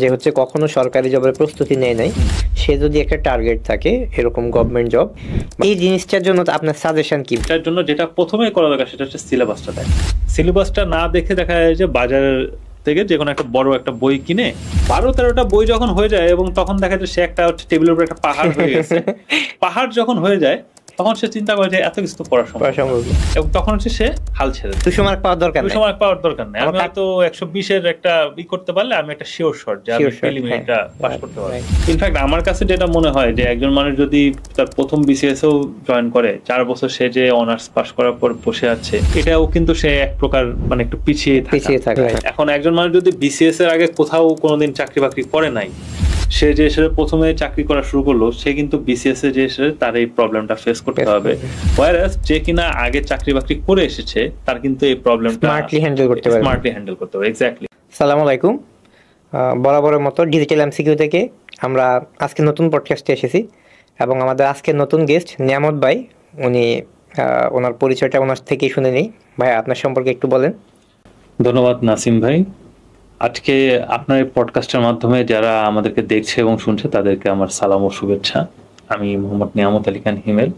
যে হচ্ছে কখনো সরকারি জবের প্রস্তুতি নেয় নাই, সে যদি একটা টার্গেট থাকে এরকম গভর্নমেন্ট জব, এই জিনিসটার জন্য আপনার সাজেশন কি? এটার জন্য যেটা প্রথমে করা দরকার সেটা হচ্ছে সিলেবাসটা দেখ। সিলেবাসটা না দেখে দেখা যায় যে বাজার থেকে যে কোনো একটা বড় একটা বই কিনে 12-13টা বই যখন হয়ে যায় এবং তখন দেখা যায় সে একটা হচ্ছে টেবিলের উপর একটা পাহাড় হয়ে গেছে। পাহাড় যখন হয়ে যায় তখন সে চিন্তা করে যে এত কিছু তো পড়া সম্ভব, এবং তখন হচ্ছে সে হাল ছেড়ে দেয়। 200 মার্ক পাওয়ার দরকার নেই, 200 মার্ক পাওয়ার দরকার নেই। আমি হয়তো 120-এর একটা করতে পারলে আমি একটা শিওর শট যে আমি প্রিলিমিনারিটা পাস করতে পারবো। ইনফ্যাক্ট আমার কাছে যেটা মনে হয় যে একজন মানুষ যদি তার প্রথম বিসিএস এও জয়েন করে, 4 বছর সে যে অনার্স পাস করার পর বসে আছে, এটাও কিন্তু সে এক প্রকার মানে একটু পিছিয়ে থাকে। এখন একজন মানুষ যদি বিসিএস এর আগে কোথাও কোনোদিন চাকরি বাকরি করে নাই, সে যে প্রথমে চাকরি করা শুরু করলো, সে কিন্তু বিসিএস এ যে তার এই প্রবলেমটা ফেস করতে হবে। ওয়ারাস যে কিনা আগে চাকরি বাকরি করে এসেছে তার কিন্তু এই প্রবলেমটা স্মার্টলি হ্যান্ডেল করতে হবে। এক্স্যাক্টলি। আসসালামু আলাইকুম। বরাবরের মতো ডিজিটাল এমসিকিউ থেকে আমরা আজকে নতুন পডকাস্টে এসেছি এবং আমাদের আজকের নতুন গেস্ট নিয়ামত ভাই। উনি ওনার পরিচয়টা ওনার থেকেই শুনে নিই। ভাই, আপনার সম্পর্কে একটু বলেন। ধন্যবাদ নাসিম ভাই। আজকে আপনার এই পডকাস্টের মাধ্যমে যারা আমাদেরকে দেখছে এবং শুনছে তাদেরকে আমার সালাম ও শুভেচ্ছা। আমি মোহাম্মদ নিয়ামত আলী খান হিমেল।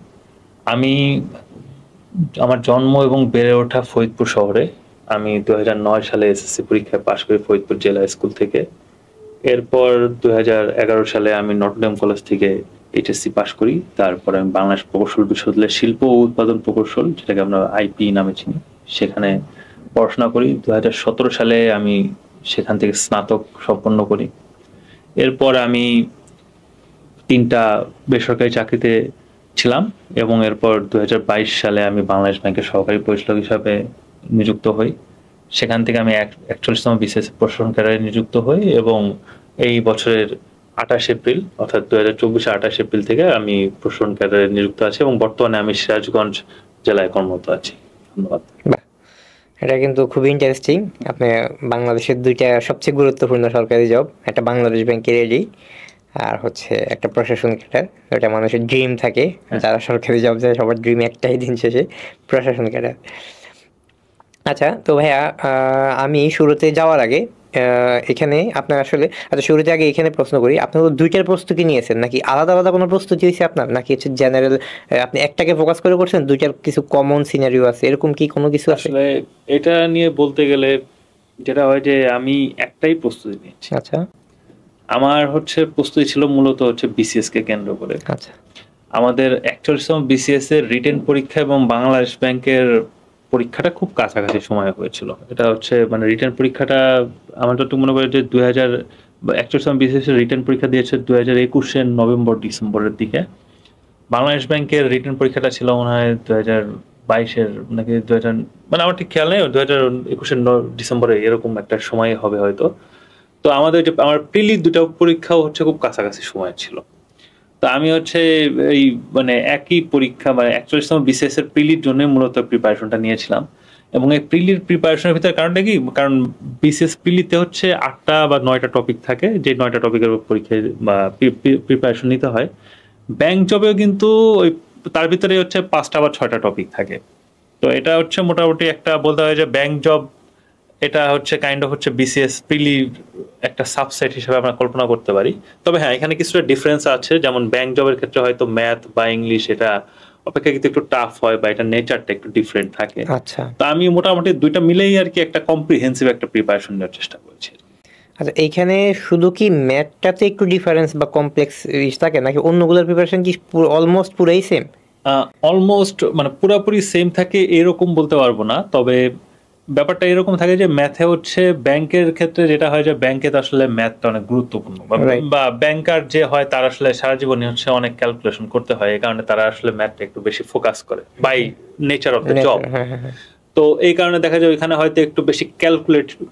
আমার জন্ম এবং বেড়ে ওঠা ফরিদপুর শহরে। আমি 2009 সালে এসএসসি পরীক্ষায় পাশ করি ফরিদপুর জেলা স্কুল থেকে। এরপর 2011 সালে আমি নটরডেম কলেজ থেকে এইচএসসি পাশ করি। তারপর আমি বাংলাদেশ প্রকৌশল বিশ্ববিদ্যালয়ের শিল্প ও উৎপাদন প্রকৌশল, যেটাকে আমরা আইপি নামে চিনি, সেখানে পড়াশোনা করি। 2017 সালে আমি সেখান থেকে স্নাতক সম্পন্ন করি। এরপর আমি 3টা বেসরকারি চাকরিতে ছিলাম এবং এরপর 2022 সালে আমি বাংলাদেশ ব্যাংকের সহকারী পরিচালক হিসাবে নিযুক্ত হই। সেখান থেকে আমি 41তম বিসিএস প্রশাসন ক্যাডারে নিযুক্ত হই এবং এই বছরের 28 এপ্রিল অর্থাৎ 2024 28 এপ্রিল থেকে আমি প্রশাসন ক্যাডারে নিযুক্ত আছি এবং বর্তমানে আমি সিরাজগঞ্জ জেলায় কর্মরত আছি। ধন্যবাদ। এটা কিন্তু খুবই ইন্টারেস্টিং। আপনি বাংলাদেশের 2টা সবচেয়ে গুরুত্বপূর্ণ সরকারি জব, একটা বাংলাদেশ ব্যাংকের এডি আর হচ্ছে একটা প্রশাসন ক্যাডার। এটা মানুষের ড্রিম থাকে, যারা সরকারি জব যায় সবার ড্রিম একটাই দিন শেষে প্রশাসন ক্যাডার। আচ্ছা, তো ভাইয়া আমি শুরুতে যাওয়ার আগে এখানে আপনার আসলে শুরুতে আগে এখানে প্রশ্ন করি, আপনার 2টার প্রস্তুতি নিয়েছেন নাকি আলাদা আলাদা কোনো প্রস্তুতি হয়েছে আপনার, নাকি হচ্ছে জেনারেল আপনি একটাকে ফোকাস করে করছেন, 2টার কিছু কমন সিনারিও আছে, এরকম কি কোনো কিছু আছে? আসলে এটা নিয়ে বলতে গেলে যেটা হয় যে আমি একটাই প্রস্তুতি নিয়েছি। আচ্ছা, আমার হচ্ছে প্রস্তুতি ছিল মূলত হচ্ছে বিসিএস কে কেন্দ্র করে। আচ্ছা, আমাদের 41তম বিসিএস এর রিটেন পরীক্ষা এবং বাংলাদেশ ব্যাংকের পরীক্ষাটা খুব কাছাকাছি সময় হয়েছিল। এটা হচ্ছে মানে রিটেন পরীক্ষাটা আমার যতটুকু মনে করি যে 41তম বিসিএস এর রিটেন পরীক্ষা দিয়েছে 2021 নভেম্বর ডিসেম্বরের দিকে। বাংলাদেশ ব্যাংকের রিটেন পরীক্ষাটা ছিল মনে হয় 2022 নাকি 2000, মানে আমার ঠিক খেয়াল নেই, 2021 ডিসেম্বরে এরকম একটা সময় হবে হয়তো। তো আমাদের যে আমার প্রিলি 2টা পরীক্ষাও হচ্ছে খুব কাছাকাছি সময় ছিল। তো আমি হচ্ছে এই মানে একই পরীক্ষা মানে 41তম বিসিএস এর প্রিলির জন্য মূলত প্রিপারেশনটা নিয়েছিলাম। এবং এই প্রিলির প্রিপারেশনের ভিতরে কারণটা কি, কারণ বিসিএস প্রিলিতে হচ্ছে 8টা বা 9টা টপিক থাকে, যে 9টা টপিকের পরীক্ষায় বা প্রিপারেশন নিতে হয়। ব্যাংক জবেও কিন্তু ওই তার ভিতরে হচ্ছে 5টা বা 6টা টপিক থাকে। তো এটা হচ্ছে মোটামুটি একটা বলতে হয় যে ব্যাংক জব এটা হচ্ছে কাইন্ড অফ হচ্ছে বিসিএস প্রিলি একটা সাবসেট হিসেবে আমরা কল্পনা করতে পারি। তবে হ্যাঁ, এখানে কিছুটা ডিফারেন্স আছে, যেমন ব্যাংক জবের ক্ষেত্রে হয়তো ম্যাথ বা ইংলিশ এটা অপেক্ষাকৃত একটু টাফ হয় বা এটা নেচারটা একটু ডিফারেন্ট থাকে। আচ্ছা, তো আমি মোটামুটি 2টা মিলেই আর কি একটা কম্প্রিহেন্সিভ একটা প্রিপারেশন নেওয়ার চেষ্টা করছি। আচ্ছা, এইখানে শুধু কি ম্যাথটাতে একটু ডিফারেন্স বা কমপ্লেক্স থাকে নাকি অন্যগুলোর প্রিপারেশন কি অলমোস্ট পুরাই সেম? অলমোস্ট মানে পুরোপুরি সেম থাকে এরকম বলতে পারবো না, তবে ব্যাপারটা এরকম থাকে যে ম্যাথে হচ্ছে ব্যাংকের ক্ষেত্রে যেটা হয় যে ব্যাংকে তো আসলে ম্যাথটা অনেক গুরুত্বপূর্ণ, বা ব্যাংকার যে হয় তার আসলে সারা জীবনে হচ্ছে অনেক ক্যালকুলেশন করতে হয়, এই কারণে তারা আসলে ম্যাথটা একটু বেশি ফোকাস করে by nature of the job. তো এই কারণে দেখা যায় ওইখানে হয়তো একটু বেশি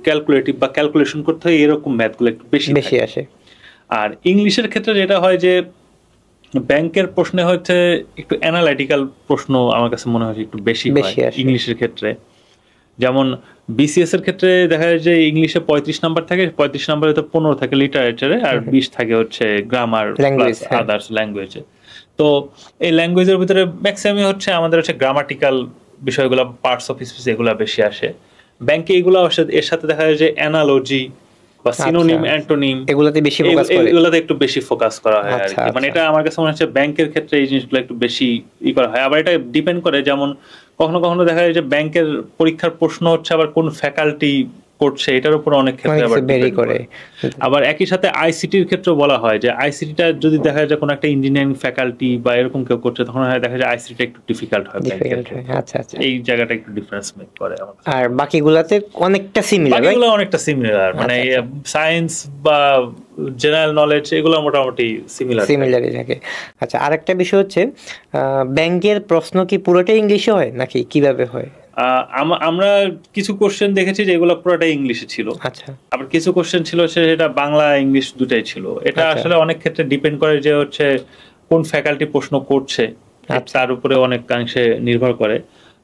ক্যালকুলেটিভ বা ক্যালকুলেশন করতে হয়, এরকম ম্যাথগুলো একটু বেশি আসে। আর ইংলিশের ক্ষেত্রে যেটা হয় যে ব্যাংকের প্রশ্নে হচ্ছে একটু অ্যানালাইটিক্যাল প্রশ্ন আমার কাছে মনে হয় একটু বেশি হয় ইংলিশের ক্ষেত্রে। যেমন বিসিএস এর ক্ষেত্রে দেখা যায় যে ইংলিশে 35 নাম্বার থাকে, 35 নাম্বারে তো 15 থাকে লিটারেচারে আর 20 থাকে হচ্ছে গ্রামার প্লাস আদার্স ল্যাঙ্গুয়েজে। তো এই ল্যাঙ্গুয়েজের ভিতরে ম্যাক্সিমাম হচ্ছে আমাদের হচ্ছে গ্রামাটিক্যাল বিষয়গুলো, পার্টস অফ স্পিচ এগুলো বেশি আসে। ব্যাংকে এগুলো এর সাথে দেখা যায় যে অ্যানালজি বা সিনোনিম অ্যান্টোনিম এগুলাতে বেশি ফোকাস করে, এগুলাতে একটু বেশি ফোকাস করা হয় আর আচ্ছা কি। মানে আচ্ছা এটা আমার কাছে মনে হচ্ছে ব্যাংকের ক্ষেত্রে এই জিনিসগুলো একটু বেশি করা হয়। আবার এটা ডিপেন্ড করে, যেমন কখনো কখনো দেখা যায় যে ব্যাংকের পরীক্ষার প্রশ্ন হচ্ছে আবার কোন ফ্যাকাল্টি করছে, এটার উপর অনেক ক্ষেত্রে আবার ভেরি ডিপেন্ড করে। করে। আবার একই সাথে আইসিটির ক্ষেত্রে বলা হয় যে আইসিটিটা যদি দেখা যায় কোনো একটা ইঞ্জিনিয়ারিং ফ্যাকাল্টি বা এরকম কেউ করছে, তখন হয় দেখা যায় আইসিটিটা একটু ডিফিকাল্ট হয় ব্যাংকের ডিফিকাল্ট হয়, ক্ষেত্রে। আচ্ছা আচ্ছা। এই জায়গাটা একটু ডিফারেন্স মেক করে আমার কাছে। আর বাকিগুলাতে অনেকটা সিমিলার, বাকিগুলো অনেকটা সিমিলার, মানে আচ্ছা, সায়েন্স বা জেনারেল নলেজ এগুলো মোটামুটি সিমিলার সিমিলারই থাকে। আচ্ছা, আরেকটা বিষয় হচ্ছে ব্যাংকের প্রশ্ন কি পুরোটাই ইংলিশে হয় নাকি কিভাবে হয়? আমরা কিছু কোশ্চেন দেখেছি যেগুলো পুরোটাই ইংলিশে ছিল, আচ্ছা আবার কিছু কোশ্চেন ছিল সেটা বাংলা ইংলিশ দুটাই ছিল। এটা আচ্ছা। আসলে অনেক ক্ষেত্রে ডিপেন্ড করে যে হচ্ছে কোন ফ্যাকাল্টি প্রশ্ন করছে, আচ্ছা। তার উপরে অনেকাংশে নির্ভর করে।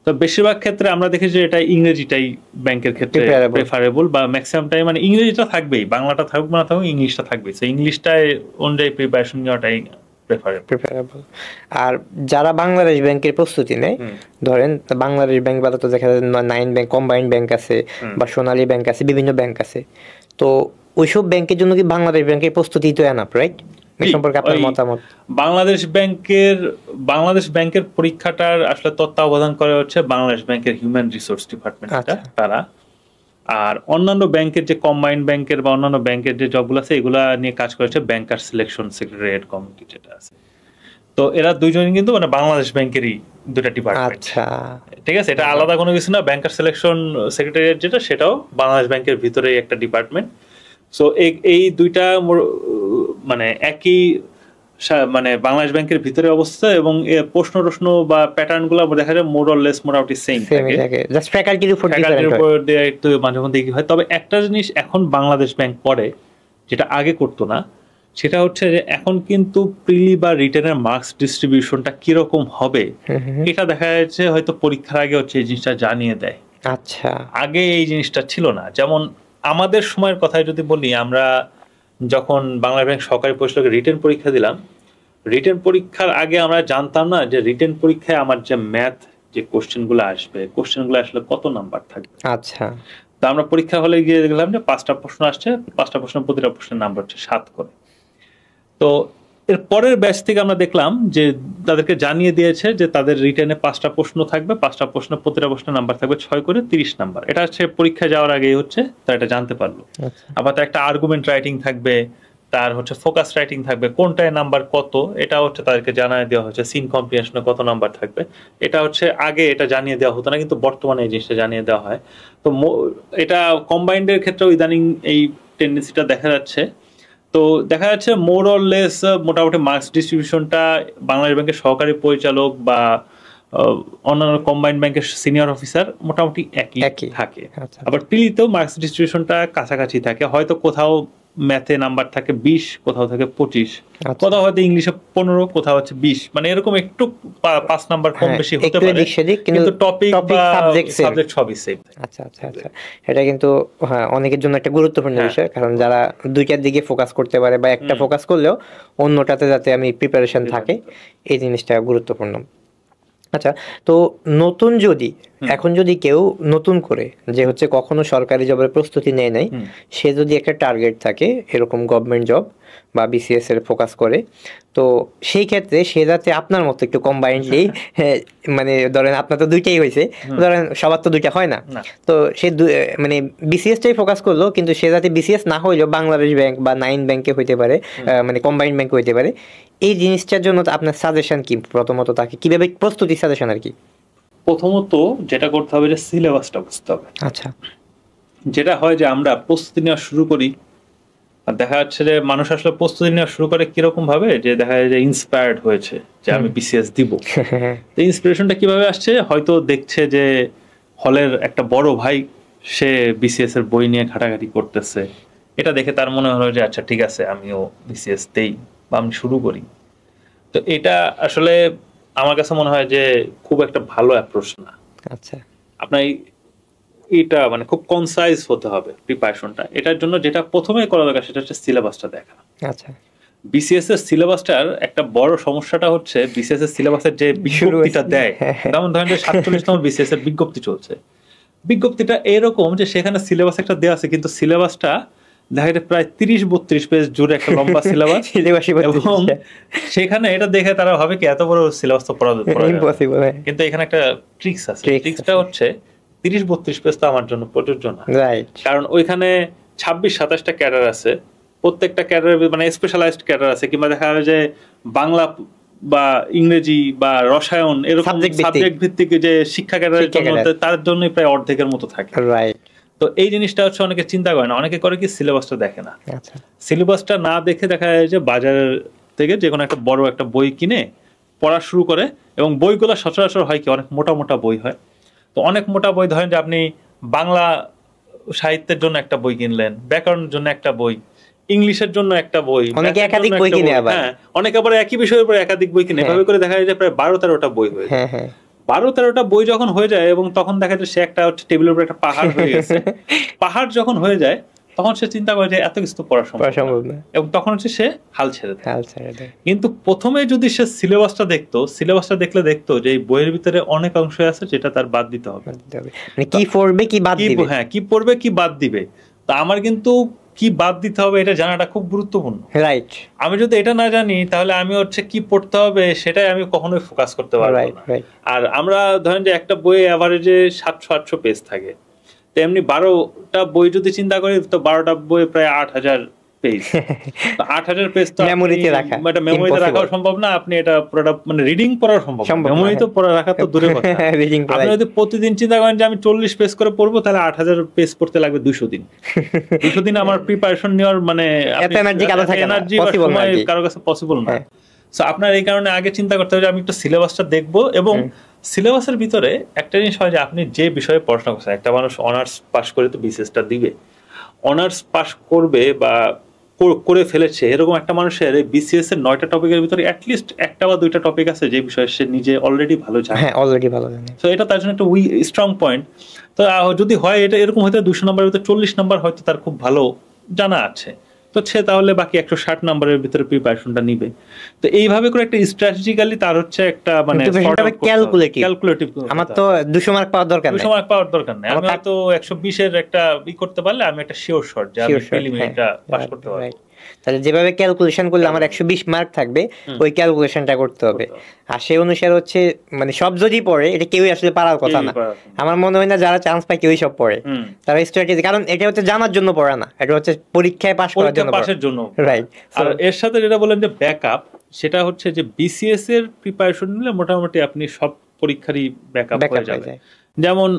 তো বেশিরভাগ ক্ষেত্রে আমরা দেখেছি এটা ইংরেজিটাই ব্যাংকের ক্ষেত্রে প্রেফারেবল, বা ম্যাক্সিমাম টাইম মানে ইংরেজিটা থাকবেই, বাংলাটা থাকুক না থাকুক ইংলিশটা থাকবেই, তো ইংলিশটাই অনুযায়ী প্রিপারেশন নেওয়াটাই প্রেফারেবল। আর যারা বাংলাদেশ ব্যাংকের প্রস্তুতি নেয়, ধরেন বাংলাদেশ ব্যাংক বাদে তো দেখা যায় 9 ব্যাংক, কম্বাইন্ড ব্যাংক আছে বা সোনালী ব্যাংক আছে, বিভিন্ন ব্যাংক আছে, তো ওইসব ব্যাংকের জন্য কি বাংলাদেশ ব্যাংকের প্রস্তুতি তো এনাফ, রাইট? এই সম্পর্কে আপনার মতামত? বাংলাদেশ ব্যাংকের পরীক্ষাটার আসলে তত্ত্বাবধান করে হচ্ছে বাংলাদেশ ব্যাংকের হিউম্যান রিসোর্স ডিপার্টমেন্ট, তারা। আর অন্যান্য ব্যাংকের যে কম্বাইন্ড ব্যাংকের বা অন্যান্য ব্যাংকের যে জবগুলো আছে এগুলা নিয়ে কাজ করেছে ব্যাংকার সিলেকশন সেক্রেটারিয়েট কমিটি যেটা আছে। তো এরা দুইজনই কিন্তু মানে বাংলাদেশ ব্যাংকেরই দুটা ডিপার্টমেন্ট, আচ্ছা ঠিক আছে? এটা আলাদা কোনো কিছু না। ব্যাংকার সিলেকশন সেক্রেটারিয়েট যেটা, সেটাও বাংলাদেশ ব্যাংকের ভিতরেই একটা ডিপার্টমেন্ট। সো এই দুইটা মানে একই মানে বাংলাদেশ ব্যাংকের ভিতরে অবস্থা, এবং প্রশ্ন বা প্যাটার্ন গুলো দেখা যায় মোর অর লেস মোটামুটি সেম থাকে, জাস্ট ফ্যাকাল্টির উপর একটু মাঝে মধ্যে কি হয়। তবে একটা জিনিস এখন বাংলাদেশ ব্যাংক করে যেটা আগে করতো না, সেটা হচ্ছে যে এখন কিন্তু প্রিলি বা রিটেনের মার্কস ডিস্ট্রিবিউশনটা কিরকম হবে এটা দেখা যাচ্ছে হয়তো পরীক্ষার আগে হচ্ছে এই জিনিসটা জানিয়ে দেয়। আচ্ছা, আগে এই জিনিসটা ছিল না। যেমন আমাদের সময়ের কথাই যদি বলি, আমরা যখন বাংলা ব্যাংক সরকারি পরীক্ষাকে রিটেন পরীক্ষা দিলাম, রিটেন পরীক্ষার আগে আমরা জানতাম না যে রিটেন পরীক্ষায় আমার যে ম্যাথ যে কোশ্চেনগুলো আসবে, কোশ্চেনগুলো আসলে কত নাম্বার থাকবে। আচ্ছা, তো আমরা পরীক্ষা হলে গিয়ে দেখলাম যে 5টা প্রশ্ন আসছে, 5টা প্রশ্ন প্রতিটা প্রশ্নের নাম্বার হচ্ছে 7 করে। তো এর পরের ব্যাচ থেকে আমরা দেখলাম যে তাদেরকে জানিয়ে দিয়েছে যে তাদের রিটেনে 5টা প্রশ্ন থাকবে, 5টা প্রশ্ন প্রতিটা প্রশ্নের নাম্বার থাকবে 6 করে, 30 নাম্বার। এটা হচ্ছে পরীক্ষা যাওয়ার আগেই হচ্ছে তারা এটা জানতে পারলো। আবার তার একটা আর্গুমেন্ট রাইটিং থাকবে, তার হচ্ছে ফোকাস রাইটিং থাকবে, কোনটায় নাম্বার কত এটা হচ্ছে তাদেরকে জানিয়ে দেওয়া হচ্ছে। সিন কম্প্রিহেনশনে কত নাম্বার থাকবে এটা হচ্ছে আগে এটা জানিয়ে দেওয়া হতো না, কিন্তু বর্তমানে এই জিনিসটা জানিয়ে দেওয়া হয়। তো এটা কম্বাইন্ডের ক্ষেত্রেও ইদানিং এই টেন্ডেন্সিটা দেখা যাচ্ছে। তো দেখা যাচ্ছে মোর অর লেস মোটামুটি মার্কস ডিস্ট্রিবিউশনটা বাংলাদেশ ব্যাংকের সহকারী পরিচালক বা অন্যান্য কম্বাইন্ড ব্যাংকের সিনিয়র অফিসার মোটামুটি একই থাকে। আবার প্রিলিতেও মার্কস ডিস্ট্রিবিউশনটা কাছাকাছি থাকে, হয়তো কোথাও ম্যাথে নাম্বার থাকে 20, কোথাও থাকে 25, কোথাও হয়তো ইংলিশে 15, কোথাও হচ্ছে 20, মানে এরকম একটু 5 নাম্বার কম বেশি হতে পারে, কিন্তু টপিক বা সাবজেক্ট সবই সেম। আচ্ছা আচ্ছা আচ্ছা, এটা কিন্তু হ্যাঁ অনেকের জন্য একটা গুরুত্বপূর্ণ বিষয়, কারণ যারা দুইটার দিকে ফোকাস করতে পারে বা একটা ফোকাস করলেও অন্যটাতে যাতে আমি প্রিপারেশন থাকে, এই জিনিসটা গুরুত্বপূর্ণ। আচ্ছা, তো নতুন যদি এখন যদি কেউ নতুন করে যে হচ্ছে কখনো সরকারি জবের প্রস্তুতি নেয় নাই, সে যদি একটা টার্গেট থাকে এরকম গভর্নমেন্ট জব বা বিসিএস এর ফোকাস করে, তো সেই ক্ষেত্রে সে যাতে আপনার মতো একটু কম্বাইন্ডলি মানে ধরেন আপনার তো দুইটাই হয়েছে, ধরেন সবার তো দুইটা হয় না, তো সে মানে বিসিএসটাই ফোকাস করলো, কিন্তু সে যাতে বিসিএস না হইলেও বাংলাদেশ ব্যাংক বা 9 ব্যাংকে হইতে পারে, মানে কম্বাইন্ড ব্যাংকে হইতে পারে, এই জিনিসটার জন্য আপনার সাজেশন কি? প্রথমত তাকে কিভাবে প্রস্তুতি সাজেশন আর কি? প্রথমত যেটা করতে হবে যে সিলেবাসটা বুঝতে হবে। আচ্ছা, যেটা হয় যে আমরা প্রস্তুতি নেওয়া শুরু করি, আর দেখা যাচ্ছে যে মানুষ আসলে প্রস্তুতি নেওয়া শুরু করে কিরকম ভাবে, যে দেখা যায় যে ইন্সপায়ার্ড হয়েছে যে আমি বিসিএস দিব। তো ইন্সপিরেশনটা কিভাবে আসছে? হয়তো দেখছে যে হলের একটা বড় ভাই সে বিসিএস এর বই নিয়ে ঘাটাঘাটি করতেছে, এটা দেখে তার মনে হলো যে আচ্ছা ঠিক আছে আমিও বিসিএস দেই বা আমি শুরু করি। তো এটা আসলে আমার কাছে মনে হয় যে খুব একটা ভালো অ্যাপ্রোচ না। আচ্ছা, আপনার এটা মানে খুব কনসাইজ হতে হবে প্রিপারেশনটা। এটার জন্য যেটা প্রথমে করা দরকার সেটা হচ্ছে সিলেবাসটা দেখা। আচ্ছা, বিসিএস এর সিলেবাসটার একটা বড় সমস্যাটা হচ্ছে বিসিএস এর সিলেবাসের যে বিজ্ঞপ্তিটা দেয়, যেমন ধরেন যে 47তম বিসিএস এর বিজ্ঞপ্তি চলছে, বিজ্ঞপ্তিটা এরকম যে সেখানে সিলেবাস একটা দেওয়া আছে, কিন্তু সিলেবাসটা দেখা যায় প্রায় 30-32 পেজ জুড়ে একটা লম্বা সিলেবাস, এবং সেখানে এটা দেখে তারা ভাবে কি এত বড় সিলেবাস তো পড়া ইম্পসিবল। কিন্তু এখানে একটা ট্রিক্স আছে, ট্রিক্সটা হচ্ছে 30-32 পেজ তো আমার জন্য প্রযোজ্য না, কারণ ওইখানে 26-27টা ক্যাডার আছে, প্রত্যেকটা ক্যাডার মানে স্পেশালাইজড ক্যাডার আছে, কিংবা দেখা যায় যে বাংলা বা ইংরেজি বা রসায়ন এরকম সাবজেক্ট ভিত্তিক যে শিক্ষা ক্যাডারের জন্য তার জন্যই প্রায় অর্ধেকের মতো থাকে। তো এই জিনিসটা হচ্ছে অনেকে চিন্তা করে না, অনেকে করে কি সিলেবাসটা দেখে না। সিলেবাসটা না দেখে দেখা যায় যে বাজার থেকে যে কোনো একটা বড় একটা বই কিনে পড়া শুরু করে, এবং বইগুলো সচরাচর হয় কি অনেক মোটা মোটা বই হয়। তো অনেক মোটা বই, ধরেন যে আপনি বাংলা সাহিত্যের জন্য একটা বই কিনলেন, ব্যাকরণের জন্য একটা বই, ইংলিশের জন্য একটা বই, অনেকে একাধিক বই কিনে, হ্যাঁ অনেকে আবার একই বিষয়ের উপর একাধিক বই কিনে, এভাবে করে দেখা যায় যে প্রায় 12-13টা বই হয়ে যায়। 12-13টা বই যখন হয়ে যায়, এবং তখন দেখা যায় সে একটা হচ্ছে টেবিলের উপর একটা পাহাড় হয়ে গেছে। পাহাড় যখন হয়ে যায় তখন সে চিন্তা করে যে এত কিছু পড়া সম্ভব না, এবং তখন হচ্ছে সে হাল ছেড়ে দেয়। কিন্তু প্রথমে যদি সে সিলেবাসটা দেখতো, সিলেবাসটা দেখতো যে এই বইয়ের ভিতরে অনেক অংশ আছে যেটা তার বাদ দিতে হবে, মানে কি পড়বে কি বাদ দিবে, হ্যাঁ কি পড়বে কি বাদ দিবে। তা আমার কিন্তু কি বাদ দিতে হবে এটা জানাটা খুব গুরুত্বপূর্ণ, রাইট। আমি যদি এটা না জানি তাহলে আমি হচ্ছে কি পড়তে হবে সেটাই আমি কখনোই ফোকাস করতে পারবো না। আর আমরা ধরেন যে একটা বইয়ে এভারেজে 700-800 পেজ থাকে, তেমনি 12টা বই যদি চিন্তা করি তো 12টা বই প্রায় 8000 পেজ। 8000 পেজ তো মেমোরিতে রাখা সম্ভব না, আপনি এটা পুরোটা মানে রিডিং পড়া সম্ভব, মেমোরি তো পড়া রাখা তো দূরে কথা। আপনি যদি প্রতিদিন চিন্তা করেন যে আমি 40 পেজ করে পড়বো, তাহলে 8000 পেজ পড়তে লাগবে 200 দিন। 200 দিন আমার প্রিপারেশন নেওয়ার মানে এনার্জি বা সময় কারো কাছে পসিবল না। সো আপনার এই কারণে আগে চিন্তা করতে হবে যে আমি একটু সিলেবাসটা দেখবো, এবং সিলেবাসের ভিতরে একটা জিনিস হয় যে আপনি যে বিষয়ে পড়াশোনা করছেন, একটা মানুষ অনার্স পাস করে তো বিসিএসটা দিবে, অনার্স পাস করবে বা করে ফেলেছে এরকম একটা মানুষের এই বিসিএস এর 9টা টপিকের ভিতরে অ্যাটলিস্ট একটা বা 2টা টপিক আছে যে বিষয়ে সে নিজে অলরেডি ভালো জানে। তো এটা তার জন্য একটা স্ট্রং পয়েন্ট। তো যদি হয় এটা এরকম হয়তো 200 নম্বরের ভিতরে 40 নম্বর হয়তো তার খুব ভালো জানা আছে, তো সে তাহলে বাকি 160 নম্বরের ভিতরে প্রিপারেশনটা নিবে। তো এইভাবে করে একটা স্ট্র্যাটেজিক্যালি তার হচ্ছে একটা মানে ক্যালকুলেটিভ। আমার তো 200 মার্ক পাওয়ার দরকার নেই, 200 মার্ক পাওয়ার দরকার নেই, আমি তো 120 এর একটা করতে পারলে আমি একটা শিওর শট যে আমি প্রিলিমিনারিটা পাস করতে পারবো। তাহলে যেভাবে ক্যালকুলেশন করলে আমার 120 মার্ক থাকবে, ওই ক্যালকুলেশনটা করতে হবে। আর সেই অনুসারে হচ্ছে মানে সব যদি পড়ে, এটা কেউই আসলে পারার কথা না। আমার মনে হয় না যারা চান্স পায় কেউই সব পড়ে, তারা স্ট্র্যাটেজি, কারণ এটা হচ্ছে জানার জন্য পড়া না, এটা হচ্ছে পরীক্ষায় পাস করার জন্য, পাসের জন্য, রাইট। আর এর সাথে যেটা বলেন যে ব্যাকআপ, সেটা হচ্ছে যে বিসিএস এর প্রিপারেশন নিলে মোটামুটি আপনি সব পরীক্ষারই ব্যাকআপ হয়ে যাবে। যেমন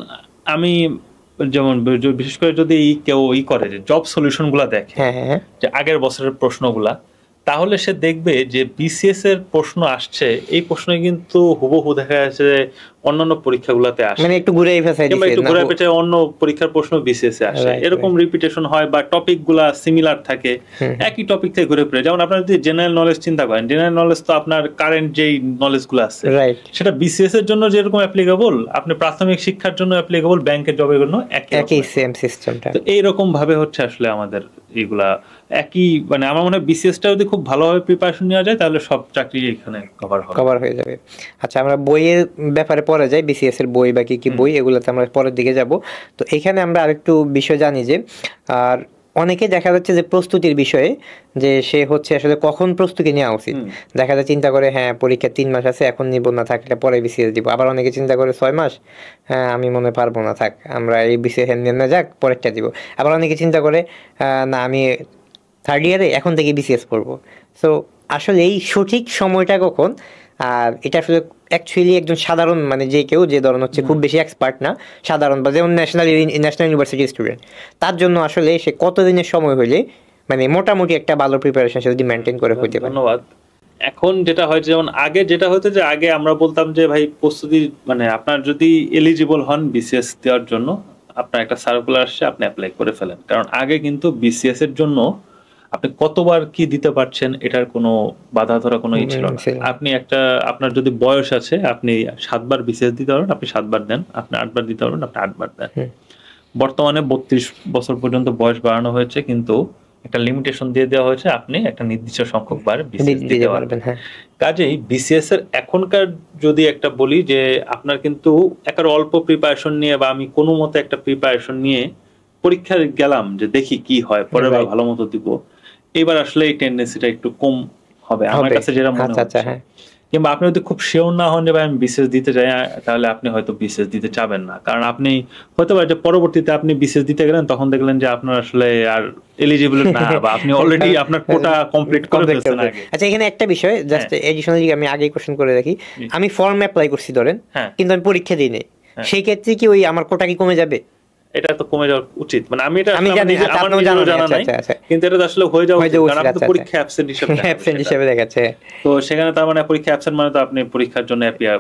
বিশেষ করে যদি কেউ করে যে জব সলিউশন গুলা দেখে, যে আগের বছরের প্রশ্নগুলা, তাহলে সে দেখবে যে বিসিএস এর প্রশ্ন আসছে, এই প্রশ্ন কিন্তু হুবহু দেখা যাচ্ছে অন্যান্য পরীক্ষাগুলোতে আসে, মানে একটু ঘুরে পেঁচে অন্য পরীক্ষার প্রশ্ন বিসিএস এ আসে, এরকম রিপিটেশন হয় বা টপিক গুলা সিমিলার থাকে, একই টপিক থেকে ঘুরে ফিরে। যেমন আপনার যদি জেনারেল নলেজ চিন্তা করেন, জেনারেল নলেজ তো আপনার কারেন্ট যেই নলেজ গুলো আছে সেটা বিসিএস এর জন্য যেরকম অ্যাপ্লিকেবল, আপনি প্রাথমিক শিক্ষার জন্য অ্যাপ্লিকেবল, ব্যাংকের জবের জন্য একই সেম সিস্টেমটা। তো এইরকম ভাবে হচ্ছে আসলে আমাদের এইগুলা একই, মানে আমার মনে হয় বিসিএসটা যদি খুব ভালোভাবে প্রিপারেশন নেওয়া যায় তাহলে সব চাকরি এখানে কভার হয়ে যাবে। আচ্ছা, আমরা বইয়ের ব্যাপারে পরে যাই, বিসিএস এর বই বা কি বই, এগুলোতে আমরা পরের দিকে যাব। তো এখানে আমরা আরেকটু বিষয় জানি যে, আর অনেকে দেখা যাচ্ছে যে প্রস্তুতির বিষয়ে যে সে হচ্ছে আসলে কখন প্রস্তুতি নেওয়া উচিত। দেখা যায় চিন্তা করে হ্যাঁ পরীক্ষা 3 মাস আছে, এখন নিব না, থাকলে পরে বিসিএস দিব। আবার অনেকে চিন্তা করে 6 মাস, হ্যাঁ আমি মনে পারবো না, থাক আমরা এই বিসিএস নিয়ে যাক, পরেরটা দিব। আবার অনেকে চিন্তা করে না আমি 3rd ইয়ারে এখন থেকে বিসিএস পড়বো। সো আসলে এই সঠিক সময়টা কখন, আর এটা আসলে অ্যাকচুয়ালি একজন সাধারণ মানে যে কেউ যে ধরন হচ্ছে খুব বেশি এক্সপার্ট না, সাধারণ বা যেমন ন্যাশনাল ইউনিভার্সিটি স্টুডেন্ট, তার জন্য আসলে সে কতদিনের সময় হলে মানে মোটামুটি একটা ভালো প্রিপারেশন সে যদি মেনটেন করে হইতে পারে। ধন্যবাদ। এখন যেটা হয়, যেমন আগে যেটা হতো যে আগে আমরা বলতাম যে ভাই প্রস্তুতি মানে আপনার যদি এলিজিবল হন বিসিএস দেওয়ার জন্য, আপনার একটা সার্কুলার আসছে, আপনি অ্যাপ্লাই করে ফেলেন। কারণ আগে কিন্তু বিসিএস এর জন্য আপনি কতবার কি দিতে পারছেন এটার কোনো বাধা ধরা কোনো ছিল না। আপনি একটা আপনার যদি বয়স আছে, আপনি 7 বার বিসিএস দিতে পারেন, আপনি 7 বার দেন, আপনি 8 বার দিতে পারেন, আপনি 8 বার দেন। বর্তমানে 32 বছর পর্যন্ত বয়স বাড়ানো হয়েছে, কিন্তু একটা লিমিটেশন দিয়ে দেওয়া হয়েছে, আপনি একটা নির্দিষ্ট সংখ্যক বার বিসিএস দিতে পারবেন। কাজেই বিসিএস এর এখনকার যদি একটা বলি যে আপনার কিন্তু একটা অল্প প্রিপারেশন নিয়ে বা আমি কোনো মতে একটা প্রিপারেশন নিয়ে পরীক্ষায় গেলাম যে দেখি কি হয়, পরের বার ভালো মতো দিব, এবার আসলে এই টেন্ডেন্সিটা একটু কম হবে আমার কাছে যেটা মনে হচ্ছে। কিংবা আপনি যদি খুব শিওর না হন যে ভাই আমি বিসিএস দিতে চাই, তাহলে আপনি হয়তো বিসিএস দিতে চাবেন না, কারণ আপনি হতে পারে যে পরবর্তীতে আপনি বিসিএস দিতে গেলেন তখন দেখলেন যে আপনার আসলে আর এলিজিবল না, বা আপনি অলরেডি আপনার কোটা কমপ্লিট করে ফেলছেন আগে। আচ্ছা, এখানে একটা বিষয় জাস্ট এডিশনালি আমি আগেই কোশ্চেন করে রাখি, আমি ফর্ম অ্যাপ্লাই করছি ধরেন, কিন্তু আমি পরীক্ষা দিই নাই, সেই ক্ষেত্রে কি ওই আমার কোটা কি কমে যাবে? এটা তো কমে যাওয়া উচিত, মানে আমি এটা আমার নিজেরও জানা নাই, কিন্তু এটা আসলে হয়ে যাওয়া উচিত, কারণ আপনি পরীক্ষা অ্যাবসেন্ট হিসেবে দেখাচ্ছে। তো সেখানে তার মানে পরীক্ষা অ্যাবসেন্ট মানে তো আপনি পরীক্ষার জন্য অ্যাপিয়ার